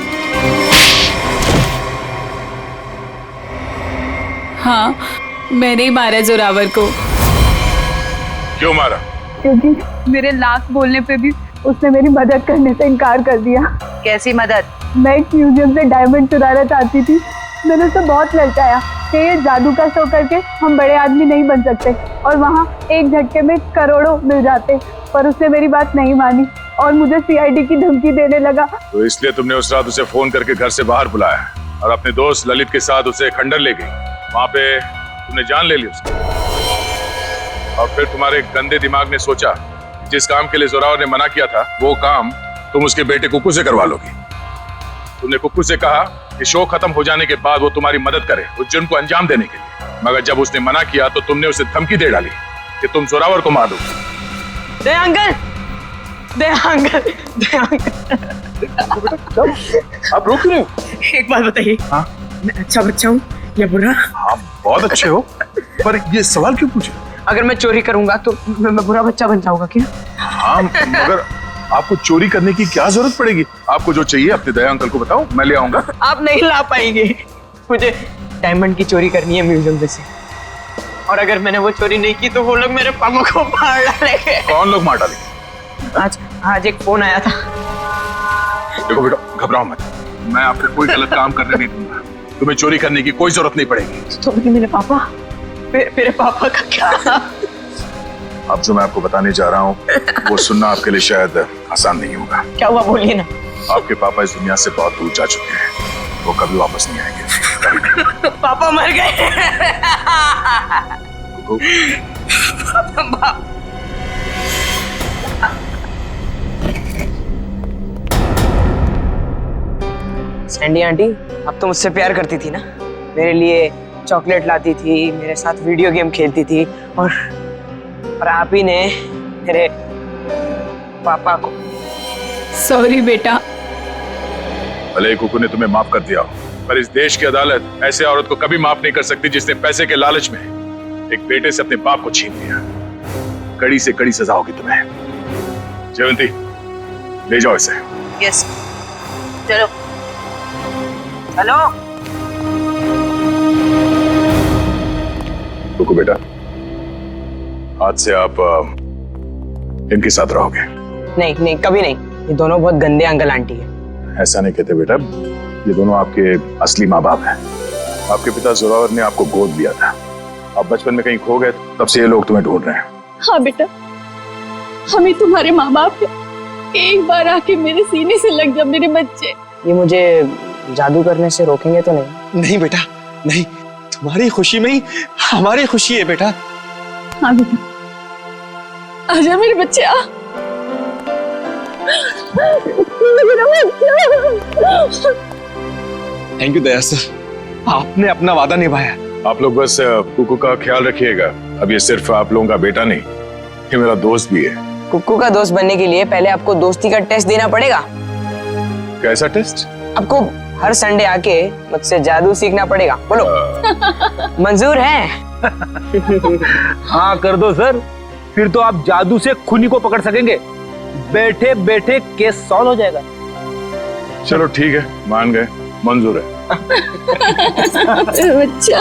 हाँ, मैंने ही मारा जोरावर को। क्यों मारा? क्योंकि मेरे लाख बोलने पे भी उसने मेरी मदद करने से इनकार कर दिया। कैसी मदद? मैं एक म्यूजियम से डायमंड चुराना चाहती थी। मैंने उससे बहुत ललचाया कि ये जादू का शो करके हम बड़े आदमी नहीं बन सकते और वहाँ एक झटके में करोड़ों मिल जाते, पर उसने मेरी बात नहीं मानी और मुझे सीआईडी की धमकी देने लगा। तो इसलिए तुमने उस रात उसे फोन करके घर से बाहर बुलाया और अपने दोस्त ललित के साथ उसे खंडर ले गई। वहां पे तुमने जान ले ली उसकी और फिर तुम्हारे गंदे दिमाग ने सोचा जिस काम के लिए जोरावर ने मना किया था वो काम तुम उसके बेटे कुक्कू से करवा लोगी। तुमने कुक्कू से कहा कि शो खत्म हो जाने के बाद वो तुम्हारी मदद करे उस जुर्म को अंजाम देने के लिए, मगर जब उसने मना किया तो तुमने उसे धमकी दे डाली कि तुम जोरावर को मार दोगे। दे अंकल, दे अंकल, दे अंकल। आप रोक रहे हो? एक बात बताइए, हाँ? मैं अच्छा बच्चा हूँ या बुरा? हाँ बहुत अच्छे हो, पर ये सवाल क्यों पूछे? अगर मैं चोरी करूंगा तो मैं बुरा बच्चा बन जाऊंगा क्या? हाँ मगर आपको चोरी करने की क्या जरूरत पड़ेगी? आपको जो चाहिए अपने दया अंकल को बताओ, मैं ले आऊंगा। आप नहीं ला पाएंगे, मुझे डायमंड की चोरी करनी है म्यूजियम में से, और अगर मैंने वो चोरी नहीं की तो वो लोग मेरे पापा को मार डालेंगे। कौन लोग मार डालेंगे? आज एक फोन आया था। देखो बेटा घबराओ मत, मैं आपको कोई गलत काम करने नहीं दूंगा, तुम्हें चोरी करने की कोई जरूरत नहीं पड़ेगी। तो मेरे पापा, मेरे पापा का क्या? अब जो मैं आपको बताने जा रहा हूँ वो सुनना आपके लिए शायद आसान नहीं होगा। क्या हुआ बोलिए ना। आपके पापा इस दुनिया से बहुत दूर जा चुके हैं, वो कभी वापस नहीं आएंगे। पापा मर गए। सैंडी आंटी, अब तो मुझसे प्यार करती थी ना, मेरे लिए चॉकलेट लाती थी, मेरे साथ वीडियो गेम खेलती थी, और आप ही ने मेरे पापा को। सॉरी बेटा। भले कुकू ने तुम्हें माफ कर दिया हो, पर इस देश की अदालत ऐसे औरत को कभी माफ नहीं कर सकती जिसने पैसे के लालच में एक बेटे से अपने बाप को छीन लिया। कड़ी से कड़ी सजा होगी तुम्हें। जयवंती, ले जाओ इसे। यस, चलो चलो। कुकू बेटा, आज से आप इनके साथ रहोगे। नहीं नहीं, कभी नहीं, ये दोनों बहुत गंदे अंकल आंटी है। ऐसा नहीं कहते बेटा, ये दोनों आपके असली माँ बाप हैं। आपके पिता जोरावर ने आपको गोद लिया था, आप बचपन में कहीं खो गए, तब से ये लोग तुम्हें ढूंढ रहे हैं। हाँ बेटा, हम ही तुम्हारे माँ बाप हैं। एक बार आके मेरे सीने से लग जा मेरे बच्चे। ये मुझे जादू करने से रोकेंगे तो नहीं? नहीं बेटा नहीं, तुम्हारी खुशी में ही हमारी खुशी है बेटा। हाँ बेटा, आजा मेरे बच्चे, आ। थैंक यू दया सर, आपने अपना वादा निभाया। आप लोग बस कुकू का ख्याल रखिएगा। अब ये सिर्फ आप लोगों का बेटा नहीं, ये मेरा दोस्त भी है। कुक्कू का दोस्त बनने के लिए पहले आपको दोस्ती का टेस्ट देना पड़ेगा। कैसा टेस्ट? आपको हर संडे आके मुझसे जादू सीखना पड़ेगा। बोलो मंजूर है? हाँ कर दो सर, फिर तो आप जादू से खूनी को पकड़ सकेंगे, बैठे बैठे केस सॉल्व हो जाएगा। चलो ठीक है, मान गए, मंजूर है। बच्चा।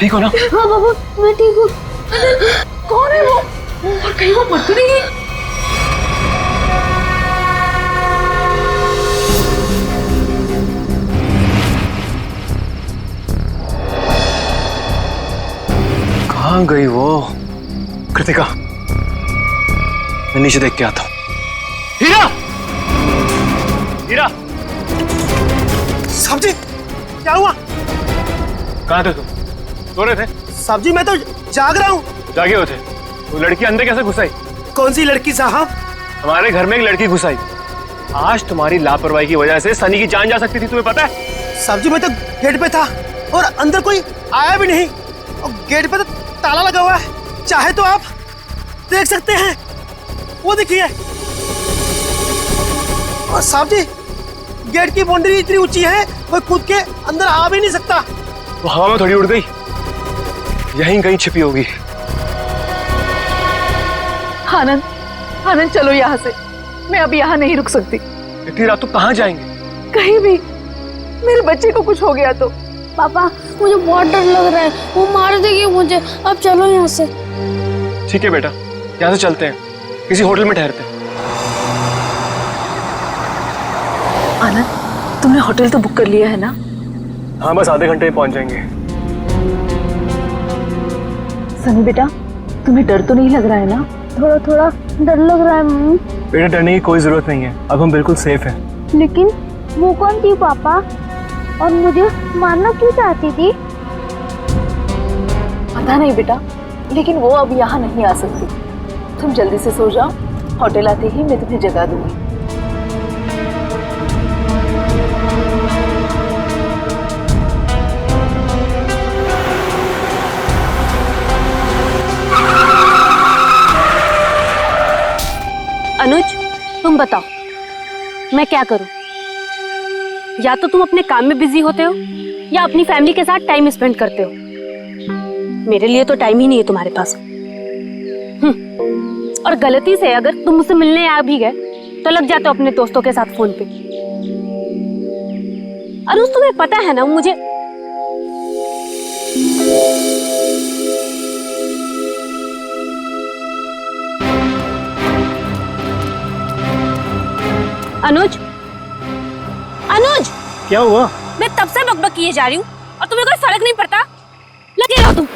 ठीक हो ना? हाँ बाबा मैं ठीक हूँ। कौन है वो? और कहीं वो मर तो नहीं गई? कहाँ गई वो? कृतिका, मैं नीचे देख के आता हूँ। हीरा! हीरा! साहब जी क्या हुआ? कहाँ थे तुम? सो रहे थे? साहब जी मैं तो जाग रहा हूँ। जागे हो थे? वो लड़की अंदर कैसे घुस आई? कौन सी लड़की साहब? हमारे घर में एक लड़की घुस आई। आज तुम्हारी लापरवाही की वजह से सनी की जान जा सकती थी, तुम्हें पता है? साहब जी मैं तो गेट पे था और अंदर कोई आया भी नहीं और गेट पे तो ताला लगा हुआ है। चाहे तो आप देख सकते हैं, वो देखिए। और साहब जी गेट की बाउंड्री इतनी ऊंची है कोई कूद के अंदर आ भी नहीं सकता। वो हवा में थोड़ी उड़ गई, यहीं कहीं छिपी होगी। आनंद, आनंद चलो यहाँ से, मैं अब यहाँ नहीं रुक सकती। इतनी रात तो कहाँ जाएंगे? कहीं भी, मेरे बच्चे को कुछ हो गया तो। पापा मुझे बहुत डर लग रहा है, वो मार देगी मुझे। अब चलो यहाँ से। ठीक है बेटा, यहाँ से चलते हैं, किसी होटल में ठहरते हैं। आनंद, तुमने होटल तो बुक कर लिया है ना? हाँ बस आधे घंटे में पहुंच जाएंगे। सनी बेटा, तुम्हें डर तो नहीं लग रहा है ना? थोड़ा थोड़ा डर लग रहा है मम्मी। बेटा डरने की कोई जरूरत नहीं है, अब हम बिल्कुल सेफ हैं। लेकिन वो कौन थी पापा, और मुझे मारना क्यों चाहती थी? पता नहीं बेटा, लेकिन वो अब यहाँ नहीं आ सकती। तुम जल्दी से सो जाओ, होटल आते ही मैं तुम्हें जगा दूंगी। अनुज, तुम बताओ मैं क्या करूं? या तो तुम अपने काम में बिजी होते हो या अपनी फैमिली के साथ टाइम स्पेंड करते हो। मेरे लिए तो टाइम ही नहीं है तुम्हारे पास। और गलती से अगर तुम मुझसे मिलने आ भी गए तो लग जाते हो अपने दोस्तों के साथ फोन पे। अनुज तुम्हें पता है ना मुझे अनुज, अनुज क्या हुआ? मैं तब से बकबक किए जा रही हूँ और तुम्हें कोई फर्क नहीं पड़ता। लगे रहो तुम।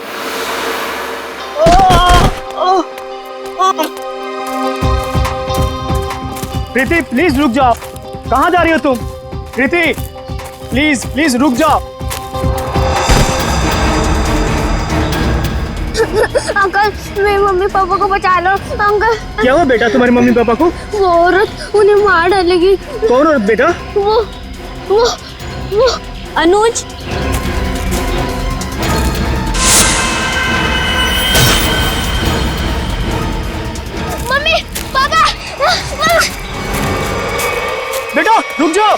प्रीति प्लीज रुक जाओ। कहाँ जा रही हो तुम? प्रीति प्लीज प्लीज रुक जाओ। अंकल मेरे मम्मी पापा को बचा लो। अंकल क्या हुआ बेटा तुम्हारे मम्मी पापा को? वो औरत उन्हें मार डालेगी। कौन औरत बेटा? वो अनुज, मम्मी पापा बेटा रुक जाओ।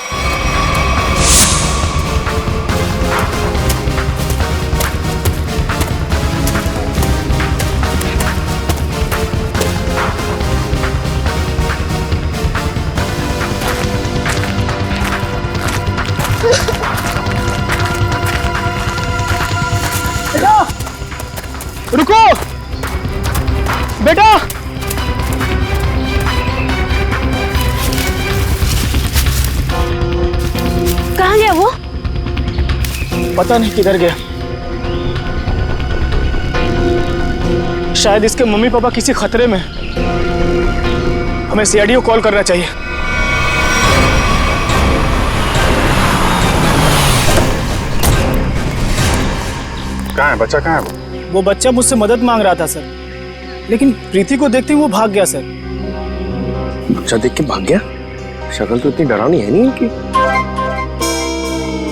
बेटा रुको, बेटा कहाँ गया वो? पता नहीं किधर गया। शायद इसके मम्मी पापा किसी खतरे में। हमें सीआईडी को कॉल करना चाहिए। कहाँ है बच्चा? कहाँ है वो बच्चा मुझसे मदद मांग रहा था सर, लेकिन प्रीति को देखते ही वो भाग गया सर। बच्चा देख के भाग गया? शक्ल तो इतनी डरावनी है नहीं इनकी।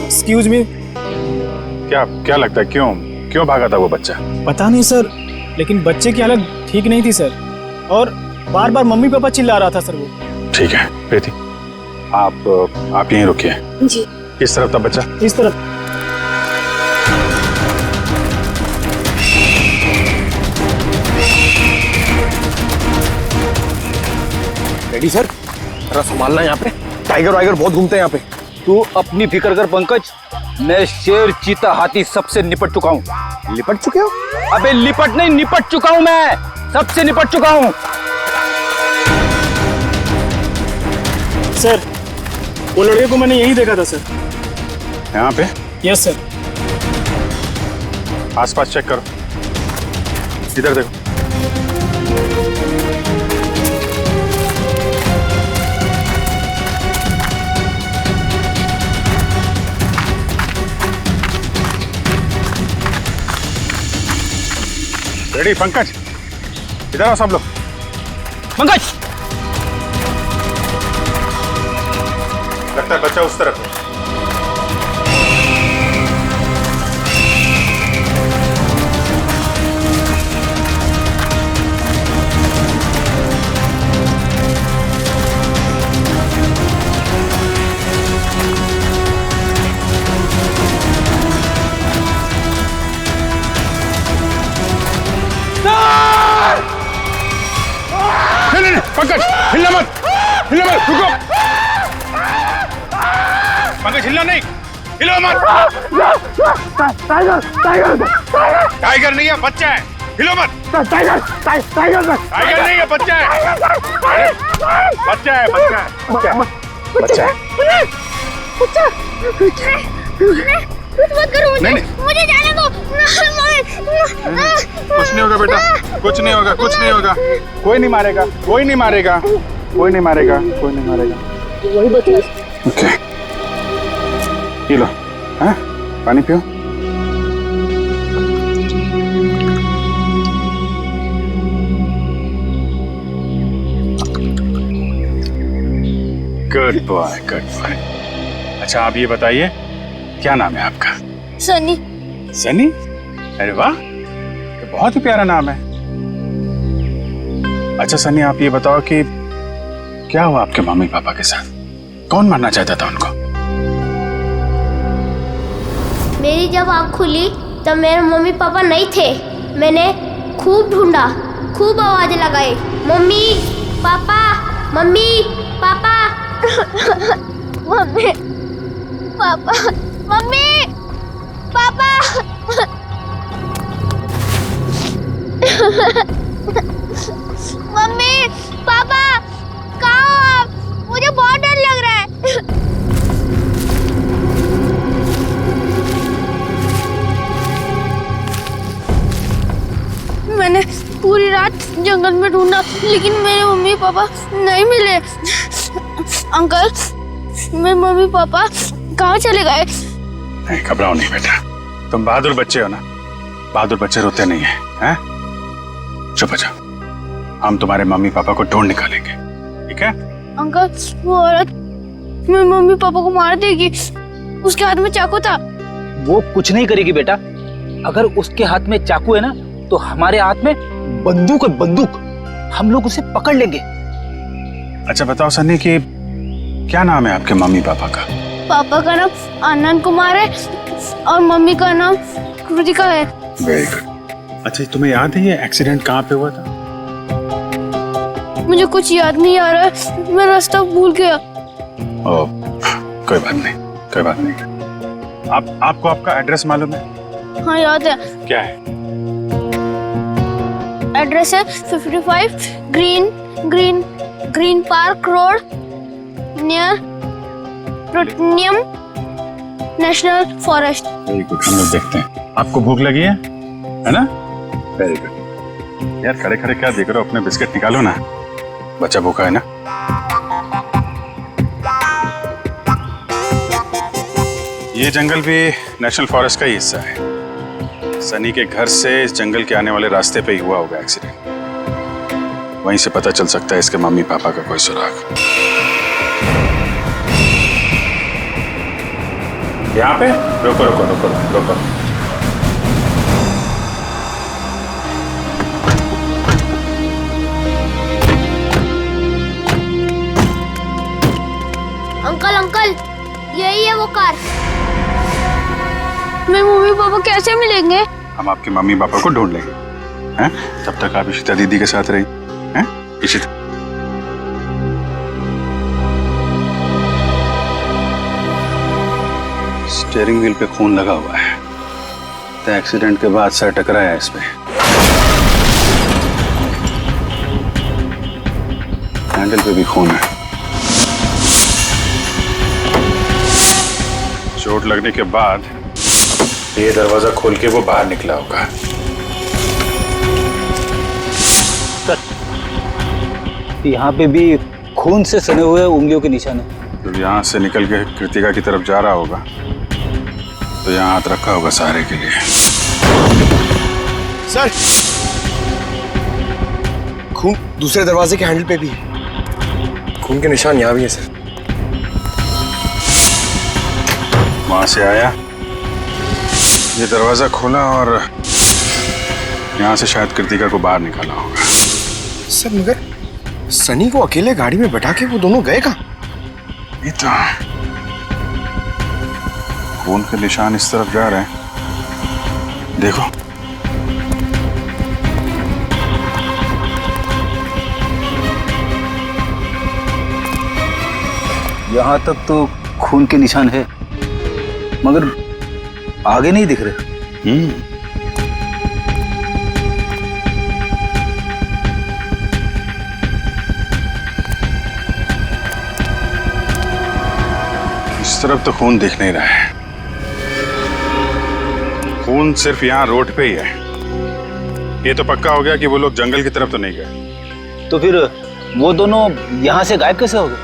एक्सक्यूज मी, क्या क्या लगता है क्यों क्यों भागा था वो बच्चा? पता नहीं सर, लेकिन बच्चे की हालत ठीक नहीं थी सर, और बार बार मम्मी पापा चिल्ला रहा था सर वो। ठीक है प्रीति, आप यहीं रुकिए। जी। किस तरफ था बच्चा? इस तरफ। रेडी सर, जरा संभालना यहाँ पे, टाइगर वाइगर बहुत घूमते हैं यहाँ पे। तू अपनी फिक्र कर पंकज, मैं शेर चीता हाथी सबसे निपट चुका हूँ। लिपट चुके हो? अबे लिपट नहीं, निपट चुका हूं मैं, सबसे निपट चुका हूं। सर, वो लड़के को मैंने यहीं देखा था सर। यहाँ पे? Yes sir. आसपास चेक करो, इधर देखो। रेडी? पंकज, इधर आओ सब लोग। पंकज! लगता है बच्चा उस तरफ है। नहीं, पंकज हिलना मत, रुको। पंकज हिलना नहीं, हिलो मत। टाइगर नहीं है, बच्चा है, हिलो मत। टाइगर नहीं है, बच्चा है। बच्चा है। कुछ मत करो मुझे, नहीं। मुझे जाने दो। कुछ नहीं होगा बेटा, कुछ नहीं होगा। कोई नहीं मारेगा। वही बता। Okay, P low. हाँ, पानी पियो। Good boy. अच्छा, आप ये बताइए, क्या नाम है आपका? सनी। सनी? अरे वाह, तो बहुत ही प्यारा नाम है। अच्छा सनी, आप ये बताओ कि क्या हुआ आपके मम्मी पापा के साथ? कौन मारना चाहता था उनको? मेरी जब आँख खुली तब मेरे मम्मी पापा नहीं थे। मैंने खूब ढूंढा, खूब आवाज लगाई, mummy papa, mummy papa. Mummy papa, mummy papa. Mummy papa, कहाँ हो आप? मुझे बहुत डर लग रहा है। मैंने पूरी रात जंगल में ढूंढा, लेकिन मेरे मम्मी पापा नहीं मिले। अंकल, मेरे मम्मी पापा कहाँ चले गए? नहीं, घबराओ नहीं बेटा, तुम बहादुर बच्चे हो ना। बहादुर बच्चे रोते नहीं हैं। चुप हो जाओ, हम तुम्हारे मम्मी पापा को ढूंढ निकालेंगे, ठीक है? अंकल, वो औरत मेरे मम्मी पापा को मार देगी। उसके हाथ में चाकू था। वो कुछ नहीं करेगी बेटा। अगर उसके हाथ में चाकू है ना, तो हमारे हाथ में बंदूक है, बंदूक। हम लोग उसे पकड़ लेंगे। अच्छा बताओ सन्नी कि क्या नाम है आपके मम्मी पापा का? पापा का नाम आनंद कुमार है और मम्मी का नाम कृतिका है। Very good. अच्छा, तुम्हें याद है ये एक्सीडेंट कहाँ पे हुआ था? मुझे कुछ याद नहीं आ रहा है, मैं रास्ता भूल गया। ओ, कोई बात नहीं। आपको आपका एड्रेस मालूम है? हाँ याद है। क्या है? एड्रेस है 55 green park road near plutonium national forest. Very good, हम लोग देखते हैं। आपको भूख लगी है ना? Very good. यार खड़े खड़े क्या देख रहे हो, अपने बिस्किट निकालो ना, बच्चा भूखा है ना। ये जंगल भी नेशनल फॉरेस्ट का ही हिस्सा है। सनी के घर से इस जंगल के आने वाले रास्ते पे ही हुआ होगा एक्सीडेंट। वहीं से पता चल सकता है इसके मम्मी पापा का कोई सुराग। यहाँ पे रुको। अंकल, यही है वो कार। मेरे मम्मी पापा कैसे मिलेंगे? हम आपके मम्मी पापा को ढूंढ लेंगे, हैं? तब तक आप इशिता दीदी के साथ रही, हैं? इशिता, स्टीयरिंग व्हील पे खून लगा हुआ है, लगता है एक्सीडेंट के बाद सर टकराया इस पे। हैंडल पे भी खून है। चोट लगने के बाद ये दरवाजा खोल के वो बाहर निकला होगा। यहाँ पे भी खून से सने हुए उंगलियों के निशान है। जब यहाँ से निकल के कृतिका की तरफ जा रहा होगा तो यहाँ हाथ रखा होगा सहारे के लिए। सर, खून दूसरे दरवाजे के हैंडल पे भी है। खून के निशान यहाँ भी है सर। वहां से आया, ये दरवाजा खोला और यहाँ से शायद कृतिका को बाहर निकाला होगा। सर मगर सनी को अकेले गाड़ी में बैठा के वो दोनों गए कहाँ? ये तो खून के निशान इस तरफ जा रहे हैं, देखो। यहाँ तक तो खून के निशान है, मगर आगे नहीं दिख रहे। इस तरफ तो खून दिख नहीं रहा है। खून सिर्फ यहाँ रोड पे ही है। ये तो पक्का हो गया कि वो लोग जंगल की तरफ तो नहीं गए। तो फिर वो दोनों यहाँ से गायब कैसे हो गए?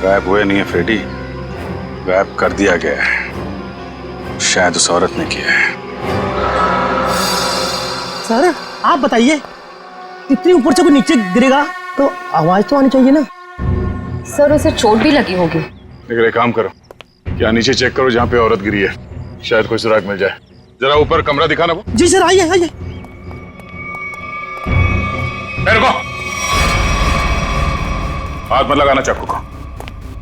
गायब हुए नहीं है फ्रेडी, गायब कर दिया गया है। शायद उस औरत ने किया है। सर आप बताइए, इतनी ऊपर से कोई नीचे गिरेगा तो आवाज तो आनी चाहिए ना। सर उसे चोट भी लगी होगी। लेकिन एक काम करो, क्या नीचे चेक करो जहाँ पे औरत गिरी है, शायद कोई सुराग मिल जाए। जरा ऊपर कमरा दिखाना वो। जी सर, आइए आइए। रुको, हाथ मत लगाना चाकू को।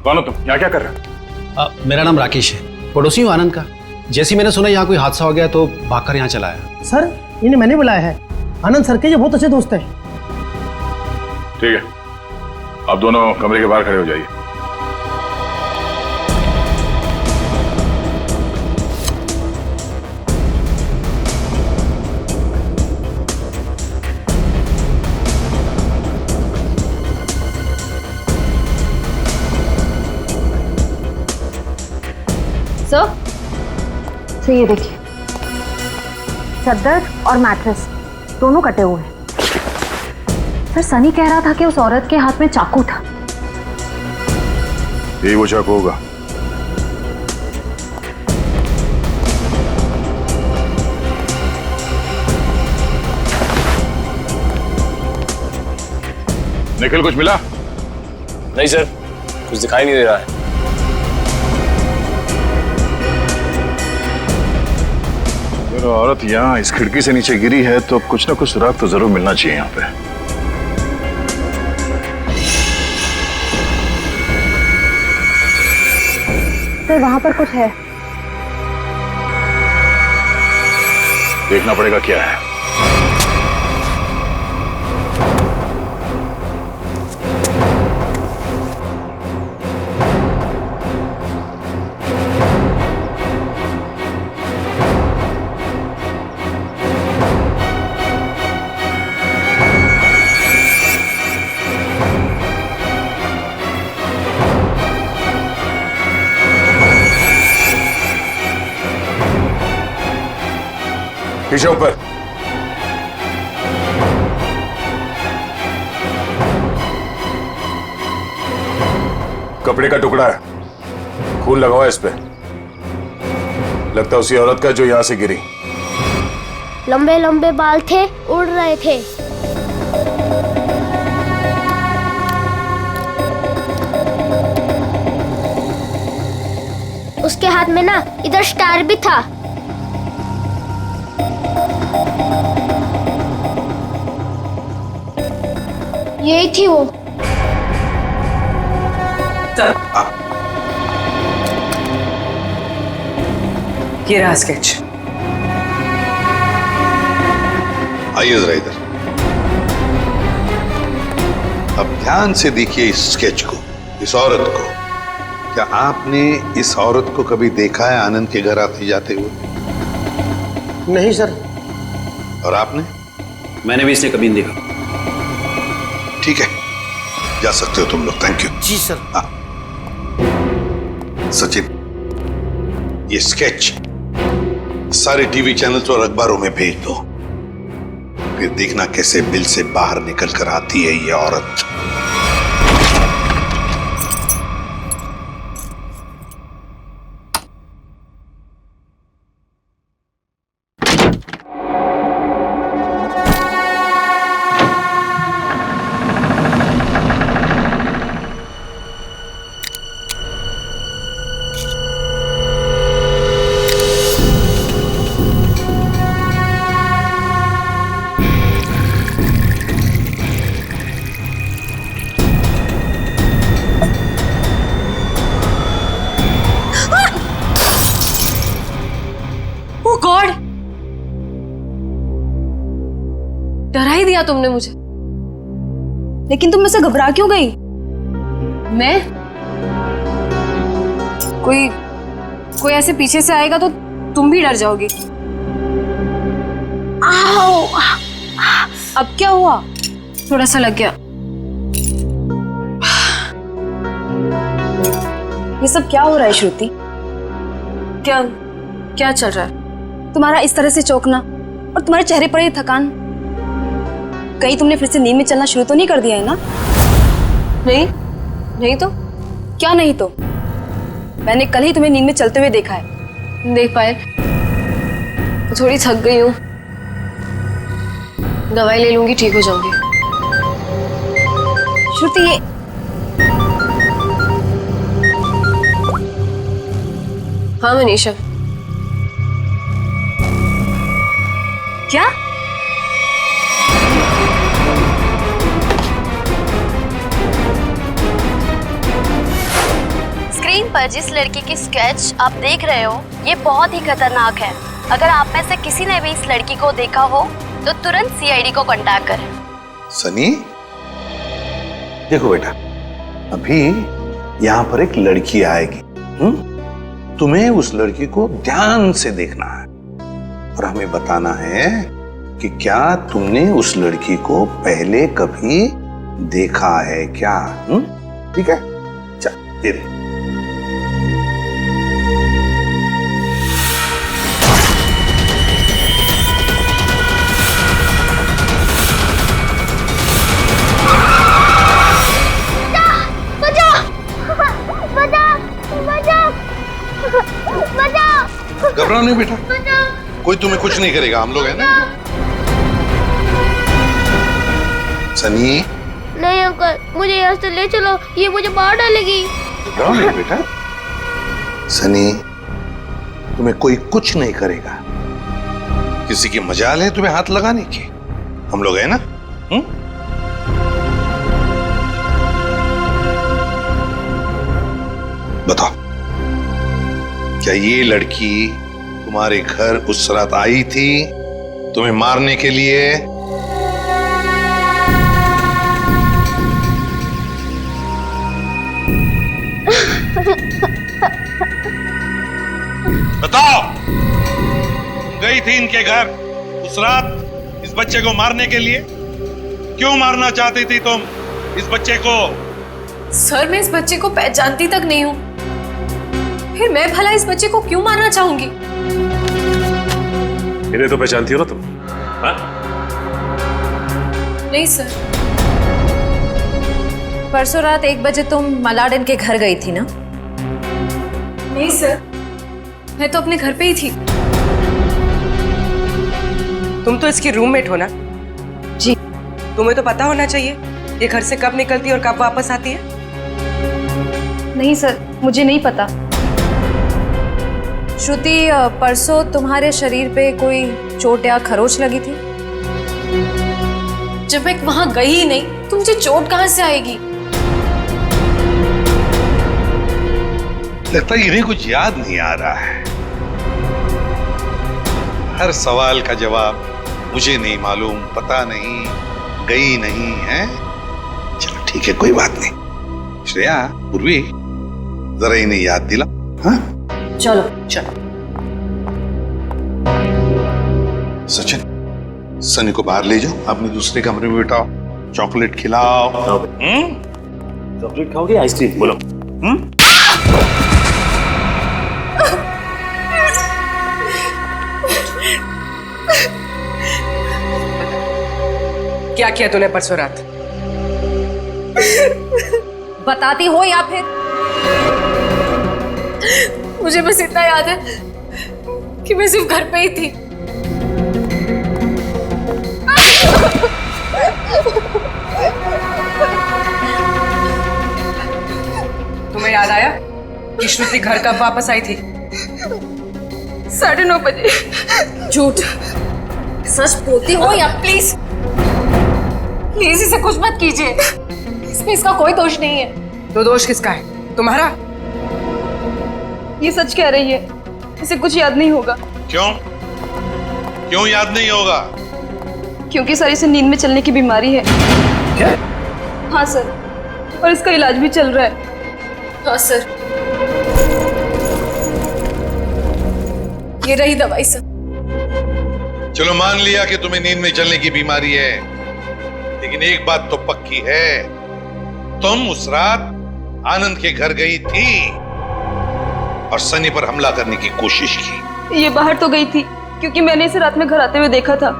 कौन हो तुम, यहाँ क्या कर रहे हो? मेरा नाम राकेश है, पड़ोसी हूँ आनंद का। जैसे ही मैंने सुना यहाँ कोई हादसा हो गया तो भागकर यहाँ चला आया। सर इन्हें मैंने बुलाया है, आनंद सर के ये बहुत अच्छे दोस्त हैं। ठीक है, आप दोनों कमरे के बाहर खड़े हो जाइए। सर ये देखिए, चादर और मैट्रेस दोनों कटे हुए हैं। सर सनी कह रहा था कि उस औरत के हाथ में चाकू था। यही वो चाकू होगा। निखिल कुछ मिला? नहीं सर, कुछ दिखाई नहीं दे रहा है। अगर औरत यहाँ इस खिड़की से नीचे गिरी है तो कुछ ना कुछ सुराग तो जरूर मिलना चाहिए यहाँ पे। सर वहां पर कुछ है। देखना पड़ेगा क्या है। पीछे ऊपर। कपड़े का टुकड़ा है, खून लगा हुआ है इस पे। लगता है उसी औरत का जो यहां से गिरी। लंबे लंबे बाल थे, उड़ रहे थे। उसके हाथ में ना इधर स्टार भी था। यही थी वो। ये रहा स्केच। आइए जरा इधर। अब ध्यान से देखिए इस स्केच को, इस औरत को। क्या आपने इस औरत को कभी देखा है आनंद के घर आते जाते हुए? नहीं सर। और आपने? मैंने भी इसे कभी नहीं देखा। ठीक है, जा सकते हो तुम लोग। Thank you. जी सर। हाँ सचिन, ये स्केच सारे टीवी चैनल्स और अखबारों में भेज दो, फिर देखना कैसे बिल से बाहर निकल कर आती है ये औरत। गॉड, डरा ही दिया तुमने मुझे। लेकिन तुम मुझसे घबरा क्यों गई? मैं? कोई ऐसे पीछे से आएगा तो तुम भी डर जाओगी। आओ! अब क्या हुआ? थोड़ा सा लग गया। ये सब क्या हो रहा है श्रुति? क्या चल रहा है? तुम्हारा इस तरह से चौंकना और तुम्हारे चेहरे पर ये थकान, कहीं तुमने फिर से नींद में चलना शुरू तो नहीं कर दिया है ना? नहीं तो क्या नहीं तो? मैंने कल ही तुम्हें नींद में चलते हुए देखा है। देख पाए तो थोड़ी थक गई हूँ, दवाई ले लूंगी, ठीक हो जाऊंगी। श्रुति, ये हाँ मनीषा। क्या? स्क्रीन पर जिस लड़की की स्केच आप देख रहे हो ये बहुत ही खतरनाक है। अगर आप में से किसी ने भी इस लड़की को देखा हो तो तुरंत सीआईडी को कांटेक्ट करें। सनी, देखो बेटा, अभी यहाँ पर एक लड़की आएगी। तुम्हें उस लड़की को ध्यान से देखना है और हमें बताना है कि क्या तुमने उस लड़की को पहले कभी देखा है क्या? ठीक है, चल दे दे। घबराओ नहीं बेटा, कोई तुम्हें कुछ नहीं करेगा, हम लोग हैं ना। सनी, नहीं अंकल, मुझे यहाँ से ले चलो, ये मुझे मार डालेगी। घबराओ नहीं बेटा। सनी, तुम्हें कोई कुछ नहीं करेगा। किसी की मजाल है तुम्हें हाथ लगाने की, हम लोग हैं ना। बताओ, क्या ये लड़की तुम्हारे घर उस रात आई थी तुम्हें मारने के लिए? बताओ, गई थी इनके घर उस रात इस बच्चे को मारने के लिए? क्यों मारना चाहती थी तुम इस बच्चे को? सर, मैं इस बच्चे को पहचानती तक नहीं हूँ, फिर मैं भला इस बच्चे को क्यों मारना चाहूंगी? इन्हें तो पहचानती हो ना तुम? हाँ? नहीं सर, परसों रात 1 बजे तुम मलाडन के घर गई थी ना? नहीं सर, मैं तो अपने घर पे ही थी। तुम तो इसकी रूममेट हो ना? जी। तुम्हें तो पता होना चाहिए ये घर से कब निकलती है और कब वापस आती है। नहीं सर, मुझे नहीं पता। श्रुति, परसों तुम्हारे शरीर पे कोई चोट या खरोच लगी थी? जब मैं वहां गई ही नहीं तो मुझे चोट कहां से आएगी? लगता है इन्हें कुछ याद नहीं आ रहा है। हर सवाल का जवाब मुझे नहीं मालूम, पता नहीं, गई नहीं है। चलो ठीक है, कोई बात नहीं। श्रेया, पूर्वी, जरा इन्हें याद दिला। हाँ, चलो चलो। सचिन, सनी को बाहर ले जाओ, अपने दूसरे कमरे में बिठाओ, चॉकलेट खिलाओ। चॉकलेट खाओगे आइसक्रीम? बोलो। क्या किया तूने परसों रात? बताती हो या फिर? मुझे बस इतना याद है कि मैं सिर्फ घर पे ही थी। तुम्हें याद आया कि श्रुति घर कब वापस आई थी? 9:30 बजे। झूठ। सच बोलती हो या? प्लीज प्लीज इसे कुछ मत कीजिए, इसमें इसका कोई दोष नहीं है। तो दोष किसका है? तुम्हारा? ये सच कह रही है, इसे कुछ याद नहीं होगा। क्यों? क्यों याद नहीं होगा? क्योंकि सर इसे नींद में चलने की बीमारी है। क्या? हाँ सर, और इसका इलाज भी चल रहा है। हाँ सर। ये रही दवाई सर। चलो मान लिया कि तुम्हें नींद में चलने की बीमारी है, लेकिन एक बात तो पक्की है, तुम उस रात आनंद के घर गई थी और सनी पर हमला करने की कोशिश की। ये बाहर तो गई थी क्योंकि मैंने इसे रात में घर आते हुए देखा था।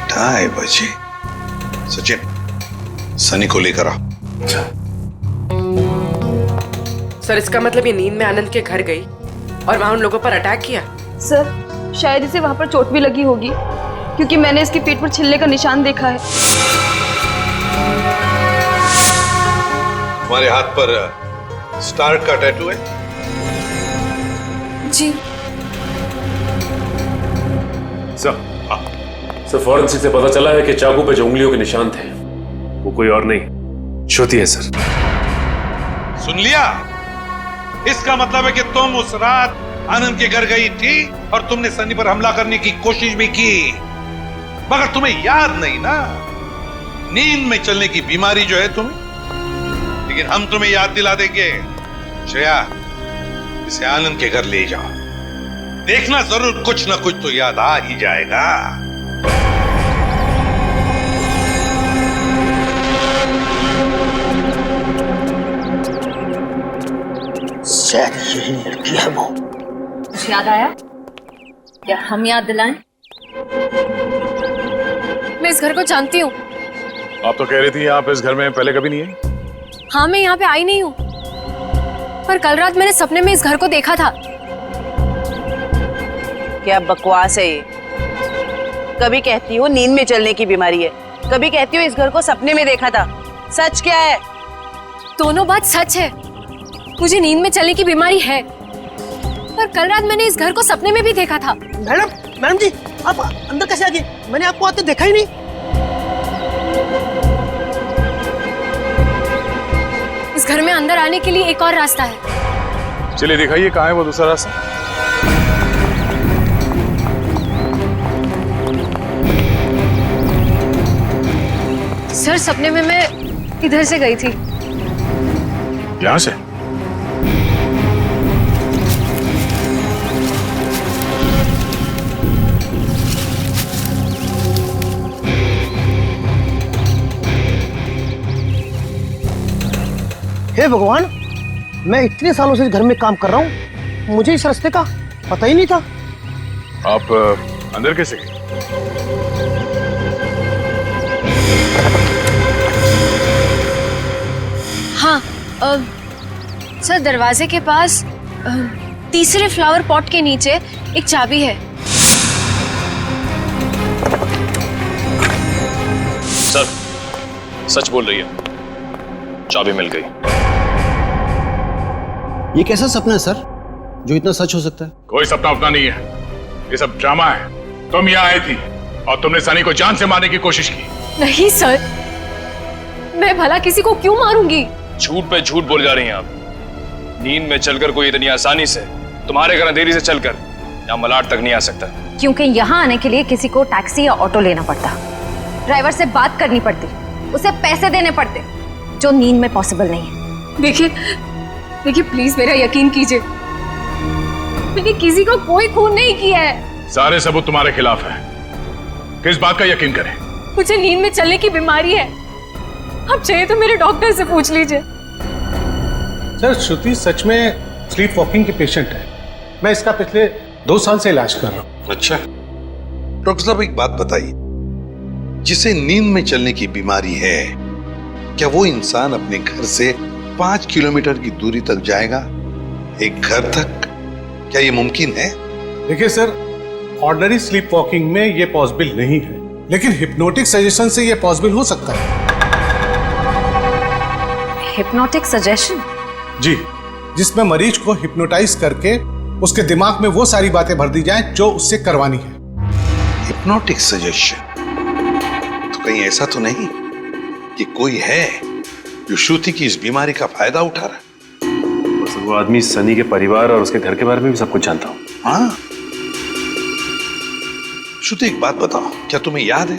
ढाई बजे। सचिन, सनी को लेकर आओ। सर इसका मतलब ये नींद में आनंद के घर गई और वहां उन लोगों पर अटैक किया? सर शायद इसे वहां पर चोट भी लगी होगी क्योंकि मैंने इसके पेट पर छिलने का निशान देखा है। तुम्हारे हाथ पर स्टार का टैटू है? जी सर, फॉरेंसिक से पता चला है कि चाकू पे जो उंगलियों के निशान थे वो कोई और नहीं, श्रुति है सर। सुन लिया? इसका मतलब है कि तुम उस रात आनंद के घर गई थी और तुमने सनी पर हमला करने की कोशिश भी की, मगर तुम्हें याद नहीं ना। नींद में चलने की बीमारी जो है तुम्हें, लेकिन हम तुम्हें याद दिला देंगे। श्रेया, इसे आनंद के घर ले जाओ, देखना जरूर कुछ ना कुछ तो याद आ ही जाएगा। शायद यही लड़की है वो। कुछ याद आया? क्या हम याद दिलाएं? मैं इस घर को जानती हूँ। आप तो कह रही थी आप इस घर में पहले कभी नहीं आई। हाँ, मैं यहाँ पे आई नहीं हूँ, पर कल रात मैंने सपने में इस घर को देखा था। क्या बकवास है ये? कभी कहती हो नींद में चलने की बीमारी है, कभी कहती हो इस घर को सपने में देखा था। सच क्या है? दोनों बात सच है। मुझे नींद में चलने की बीमारी है, पर कल रात मैंने इस घर को सपने में भी देखा था। मैडम जी, आप अंदर कैसे आ गए? मैंने आपको आते देखा ही नहीं। इस घर में अंदर आने के लिए एक और रास्ता है। चलिए दिखाइए कहाँ है वो दूसरा रास्ता। सर सपने में मैं इधर से गई थी। यहाँ से? हे भगवान, मैं इतने सालों से इस घर में काम कर रहा हूँ, मुझे इस रास्ते का पता ही नहीं था। आप अंदर कैसे गए? हाँ, सर दरवाजे के पास तीसरे फ्लावर पॉट के नीचे एक चाबी है। सर सच बोल रही है, चाबी मिल गई। ये कैसा सपना है सर जो इतना सच हो सकता है? कोई सपना अपना नहीं है, ये सब ड्रामा है। तुम यहाँ आई थी और तुमने सनी को जान से मारने की कोशिश की। नहीं सर, मैं भला किसी को क्यों मारूंगी? झूठ पे झूठ बोल जा रही हैं आप। नींद में चलकर कोई इतनी आसानी से तुम्हारे घर अंधेरी से चलकर यहाँ मलाड तक नहीं आ सकता। क्योंकि यहाँ आने के लिए किसी को टैक्सी या ऑटो लेना पड़ता, ड्राइवर से बात करनी पड़ती, उसे पैसे देने पड़ते, जो नींद में पॉसिबल नहीं है। देखिए प्लीज मेरा यकीन कीजिए, मैंने किसी को कोई खून नहीं किया है। सारे सबूत तुम्हारे खिलाफ है, किस बात का यकीन करें? मुझे नींद में चलने की बीमारी है, आप चाहिए तो मेरे डॉक्टर से पूछ लीजिए। सर श्रुति सच में स्लीप वॉकिंग की पेशेंट है, मैं इसका पिछले 2 साल से इलाज कर रहा हूँ। अच्छा डॉक्टर साहब एक बात बताइए, जिसे नींद में चलने की बीमारी है, क्या वो इंसान अपने घर से 5 किलोमीटर की दूरी तक जाएगा, एक घर तक? क्या ये मुमकिन है? देखिए सर, ऑर्डिनरी स्लीप वॉकिंग में ये पॉसिबल नहीं है, लेकिन हिप्नोटिक सजेशन से ये पॉसिबल हो सकता है। Hypnotic suggestion? जी, जिसमें मरीज को हिप्नोटाइज करके उसके दिमाग में वो सारी बातें भर दी जाएं जो उससे करवानी है। Hypnotic suggestion? तो कहीं ऐसा तो नहीं कि कोई है जो श्रुति की इस बीमारी का फायदा उठा रहा है? वो आदमी सनी के परिवार और उसके घर के बारे में भी सब कुछ जानता हूँ। हाँ श्रुति एक बात बताओ, क्या तुम्हें याद है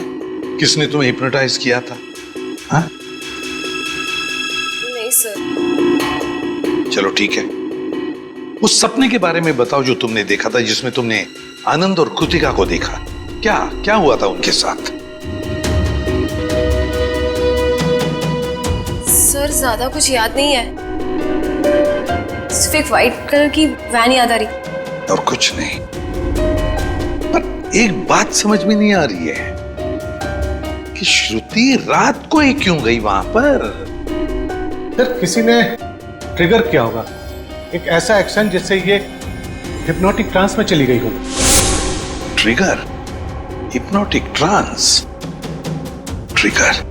किसने तुम्हें हिप्नोटाइज किया था? हाँ? नहीं सर। चलो ठीक है, उस सपने के बारे में बताओ जो तुमने देखा था, जिसमें तुमने आनंद और कृतिका को देखा। क्या क्या हुआ था उनके साथ? सर ज्यादा कुछ याद नहीं है, सिर्फ एक व्हाइट कलर की वैन याद आ रही। और कुछ नहीं। पर एक बात समझ में नहीं आ रही है कि श्रुति रात को ही क्यों गई वहां पर? सर किसी ने ट्रिगर किया होगा, एक ऐसा एक्शन जिससे ये हिप्नोटिक ट्रांस में चली गई हो। ट्रिगर? Hypnotic trance? ट्रिगर?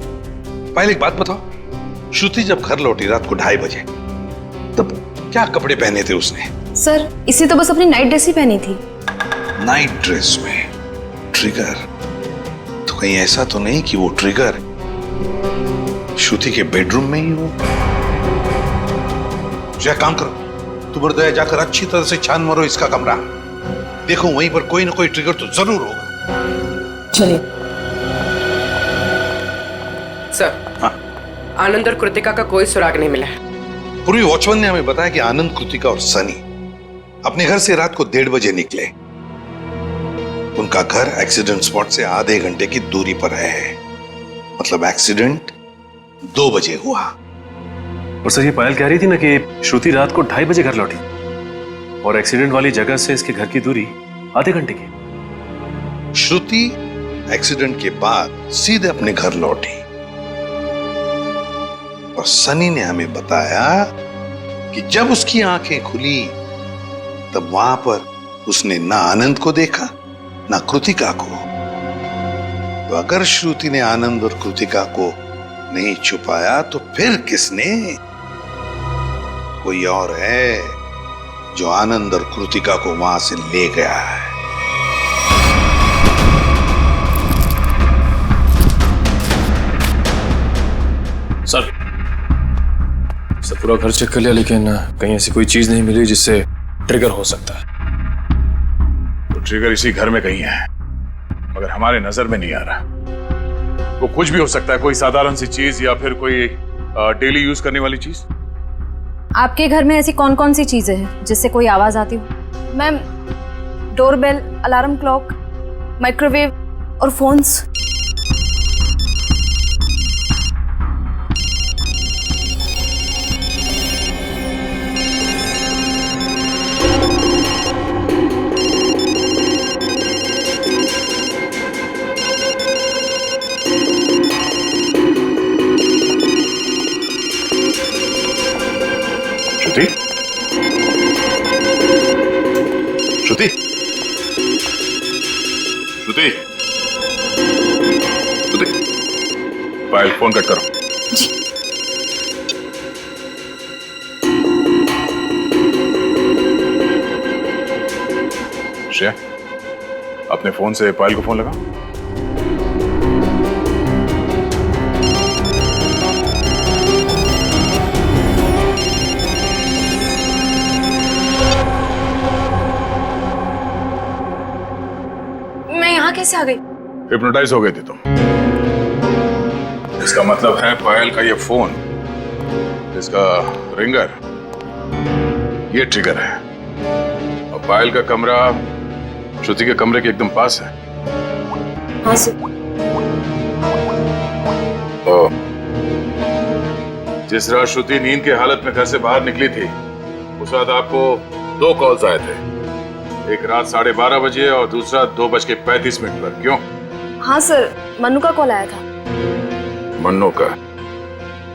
पहले एक बात बताओ, श्रुति जब घर लौटी रात को 2:30 बजे, तब क्या कपड़े पहने थे उसने? सर इसी तो बस अपनी नाइट ड्रेस ही पहनी थी। नाइट ड्रेस में ट्रिगर? तो कहीं ऐसा तो नहीं कि वो ट्रिगर श्रुति के बेडरूम में ही हो? क्या काम करो, तुम और दया जाकर अच्छी तरह से छान मारो इसका कमरा, देखो वहीं पर कोई ना कोई ट्रिगर तो जरूर होगा। चलिए। सर आनंद और कृतिका का कोई सुराग नहीं मिला है। पूर्वी वॉचमैन ने हमें बताया कि आनंद, कृतिका और सनी अपने घर से रात को 1:30 बजे निकले। उनका घर एक्सीडेंट स्पॉट से आधे घंटे की दूरी पर है, मतलब एक्सीडेंट 2 बजे हुआ। और सर ये पायल कह रही थी ना कि श्रुति रात को 2:30 बजे घर लौटी और एक्सीडेंट वाली जगह से इसके घर की दूरी आधे घंटे की। श्रुति एक्सीडेंट के बाद सीधे अपने घर लौटी और सनी ने हमें बताया कि जब उसकी आंखें खुली तब वहां पर उसने ना आनंद को देखा ना कृतिका को। तो अगर श्रुति ने आनंद और कृतिका को नहीं छुपाया तो फिर किसने? कोई और है जो आनंद और कृतिका को वहां से ले गया है। सर पूरा घर चेक कर लिया, लेकिन कहीं ऐसी कोई चीज नहीं मिली जिससे ट्रिगर हो सकता है। तो ट्रिगर इसी घर में कहीं है, मगर हमारे नजर में नहीं आ रहा। वो कुछ भी हो सकता है, कोई साधारण सी चीज या फिर कोई डेली यूज करने वाली चीज। आपके घर में ऐसी कौन कौन सी चीजें हैं जिससे कोई आवाज आती हो? Ma'am doorbell, alarm clock, microwave और फोन्स। श्रुति? श्रुति? श्रुति? श्रुति? पायल फोन कट करो। जी। श्रेया, अपने फोन से पायल को फोन लगा। कैसे आ गई? हिप्नोटाइज हो गए थे तुम। इसका मतलब है पायल का ये फोन, इसका रिंगर, ये ट्रिगर है। और पायल का कमरा श्रुति के कमरे के एकदम पास है। हाँ सर। जिस रात श्रुति नींद की हालत में घर से बाहर निकली थी, उस रात आपको 2 कॉल्स आए थे। एक रात 12:30 बजे और दूसरा 2:35 पर। क्यों? हाँ सर, मन्नू का कॉल आया था। मन्नू का?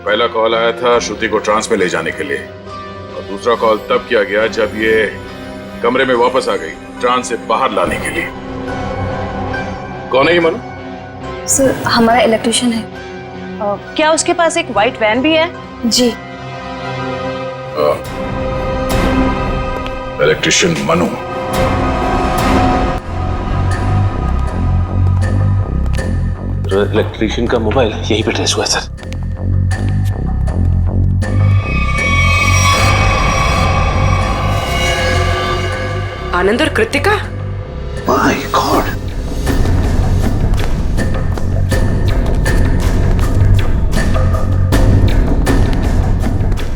पहला कॉल आया था श्रुति को ट्रांस में ले जाने के लिए, और दूसरा कॉल तब किया गया जब ये कमरे में वापस आ गई, ट्रांस से बाहर लाने के लिए। कौन है ये मन्नू? सर, हमारा इलेक्ट्रिशियन है। क्या उसके पास एक व्हाइट वैन भी है? जी। इलेक्ट्रिशियन मनु। इलेक्ट्रिशियन का मोबाइल यहीं पे ट्रेस हुआ है सर। आनंद और Kritika? My god.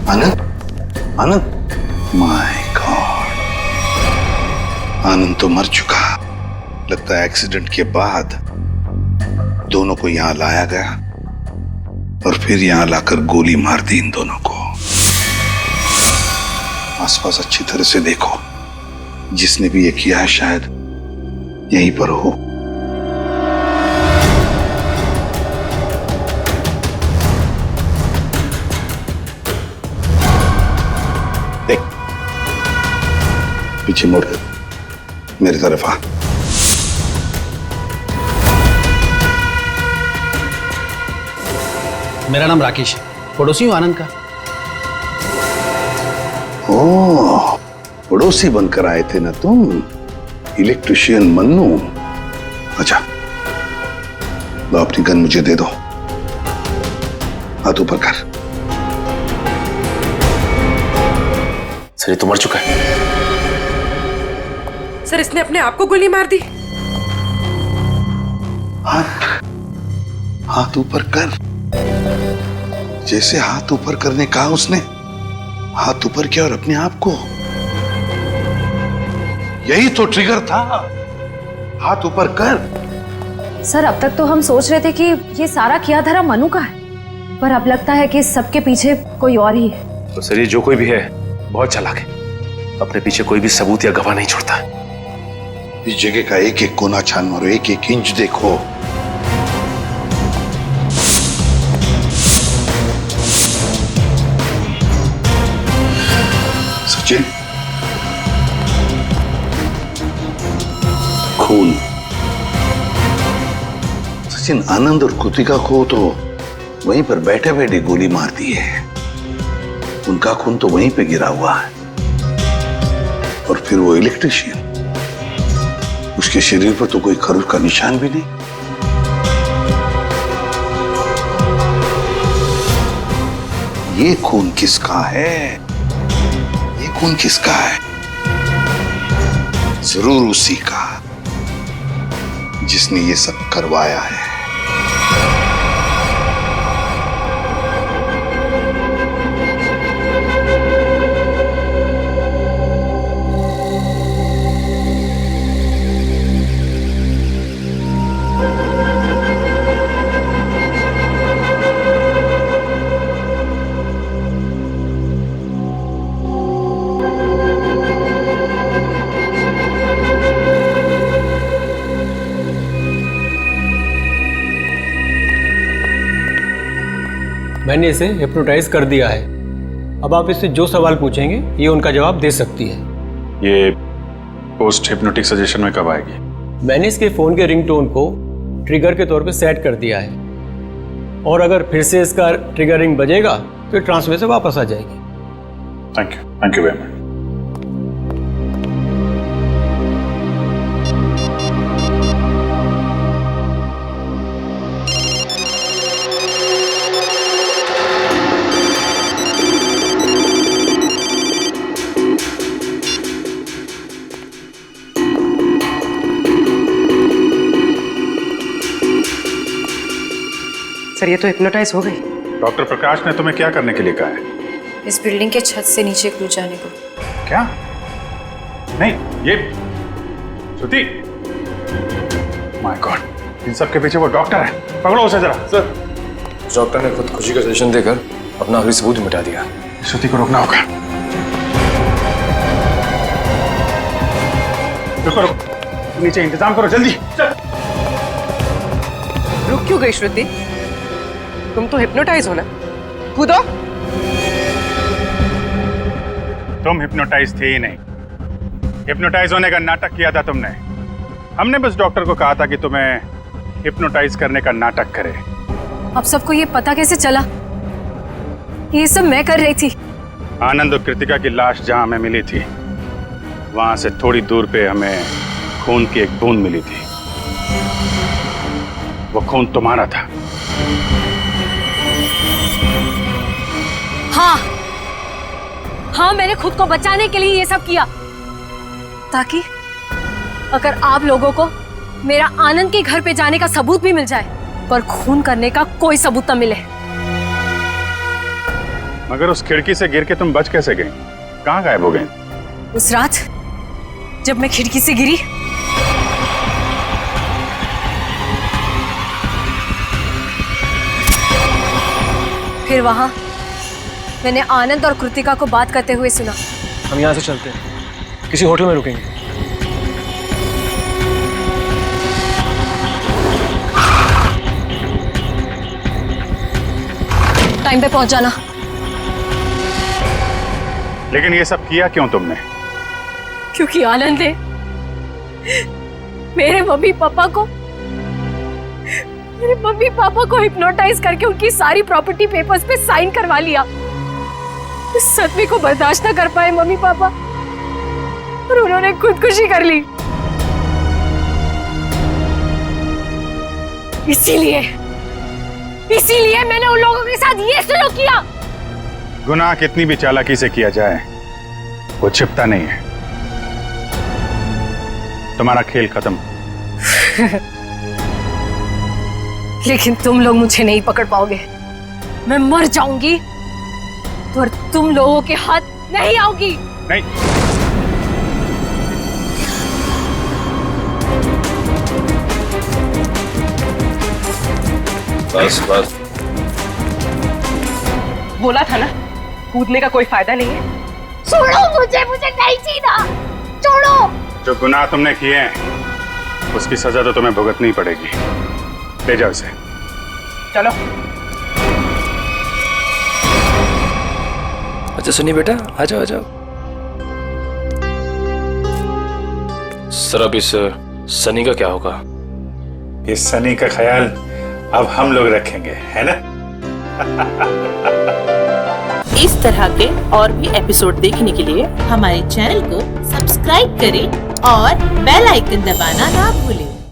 Anand, Anand, my god, Anand तो मर चुका। लगता है एक्सीडेंट के बाद दोनों को यहां लाया गया और फिर यहां लाकर गोली मार दी इन दोनों को। आसपास अच्छी तरह से देखो, जिसने भी ये किया है शायद यहीं पर हो। देख, पीछे मुड़ कर मेरी तरफ आ। मेरा नाम राकेश है, पड़ोसी हूँ आनंद का। ओह, पड़ोसी बनकर आए थे ना तुम, इलेक्ट्रिशियन मन्नू। अच्छा, लो अपनी गन मुझे दे दो। हाथ ऊपर कर। सर ये तो मर चुका है। सर, इसने अपने आप को गोली मार दी। हाथ ऊपर कर। जैसे हाथ ऊपर करने कहा उसने, हाथ ऊपर किया और अपने आप को। यही तो ट्रिगर था, हाथ ऊपर कर। सर, अब तक तो हम सोच रहे थे कि ये सारा किया धरा मनु का है, पर अब लगता है कि इस सबके पीछे कोई और ही है। तो सर ये जो कोई भी है बहुत चालाक है, अपने पीछे कोई भी सबूत या गवाह नहीं छोड़ता। इस जगह का एक एक कोना छान मारो, एक एक इंच देखो। सचिन, खून। सचिन, आनंद और कृतिका को तो वहीं पर बैठे बैठे गोली मार दी है। उनका खून तो वहीं पे गिरा हुआ है। और फिर वो इलेक्ट्रिशियन, उसके शरीर पर तो कोई खरोच का निशान भी नहीं। ये खून किसका है? ये खून किसका है? जरूर उसी का जिसने ये सब करवाया है। मैंने इसे हिप्नोटाइज कर दिया है। अब आप इससे जो सवाल पूछेंगे ये उनका जवाब दे सकती है। ये पोस्ट हिप्नोटिक सजेशन में कब आएगी? मैंने इसके फ़ोन के रिंगटोन को ट्रिगर के तौर पे सेट कर दिया है, और अगर फिर से इसका ट्रिगरिंग बजेगा तो ट्रांस में से वापस आ जाएगी। Thank you very much. Sir ये तो हिप्नोटाइज हो गई। डॉक्टर प्रकाश ने तुम्हें क्या करने के लिए कहा है? इस बिल्डिंग के छत से नीचे कूद जाने को। क्या? नहीं, ये श्रुति, माय गॉड, इन सब के पीछे वो डॉक्टर है, पकड़ो उसे जरा। सर, डॉक्टर ने खुद खुशी का सजेशन देकर अपना आखिरी सबूत मिटा दिया। श्रुति को रोकना होगा। रुको, नीचे इंतजाम करो जल्दी। रुक क्यों गई श्रुति? तुम तो हिप्नोटाइज हो ना, कूदो। तुम हिप्नोटाइज थे ही नहीं, हिप्नोटाइज होने का नाटक किया था तुमने। हमने बस डॉक्टर को कहा था कि तुम्हें हिप्नोटाइज करने का नाटक करे। अब सबको ये पता कैसे चला? ये सब मैं कर रही थी। आनंद और कृतिका की लाश जहां हमें मिली थी, वहां से थोड़ी दूर पे हमें खून की एक बूंद मिली थी। वो खून तुम्हारा था। हाँ, मैंने खुद को बचाने के लिए ये सब किया, ताकि अगर आप लोगों को मेरा आनंद के घर पे जाने का सबूत भी मिल जाए, पर खून करने का कोई सबूत न मिले। मगर उस खिड़की से गिर के तुम बच कैसे गई? कहाँ गायब हो गई? उस रात जब मैं खिड़की से गिरी, फिर वहां मैंने आनंद और कृतिका को बात करते हुए सुना। हम यहाँ से चलते हैं, किसी होटल में रुकेंगे। टाइम पे पहुंच जाना। लेकिन ये सब किया क्यों तुमने? क्योंकि आनंद ने मेरे मम्मी पापा को हिप्नोटाइज करके उनकी सारी प्रॉपर्टी पेपर्स पे साइन करवा लिया। इस सदमे को बर्दाश्त न कर पाए मम्मी पापा और उन्होंने खुदकुशी कर ली। इसीलिए मैंने उन लोगों के साथ ये सलूक किया। गुनाह कितनी भी चालाकी से किया जाए, वो छिपता नहीं है। तुम्हारा खेल खत्म। लेकिन तुम लोग मुझे नहीं पकड़ पाओगे। मैं मर जाऊंगी और तुम लोगों के हाथ नहीं आऊंगी। नहीं, बस बोला था ना, कूदने का कोई फायदा नहीं है। छोड़ो मुझे नहीं जीना, छोड़ो। जो गुनाह तुमने किए हैं उसकी सजा तो तुम्हें भुगतनी पड़ेगी। ले जाओ इसे। चलो। अच्छा सुनिए बेटा, आ जाओ आ जाओ। सर अब इस सनी का क्या होगा? इस सनी का ख्याल अब हम लोग रखेंगे, है ना? इस तरह के और भी एपिसोड देखने के लिए हमारे चैनल को सब्सक्राइब करें और बेल आइकन दबाना ना भूलें।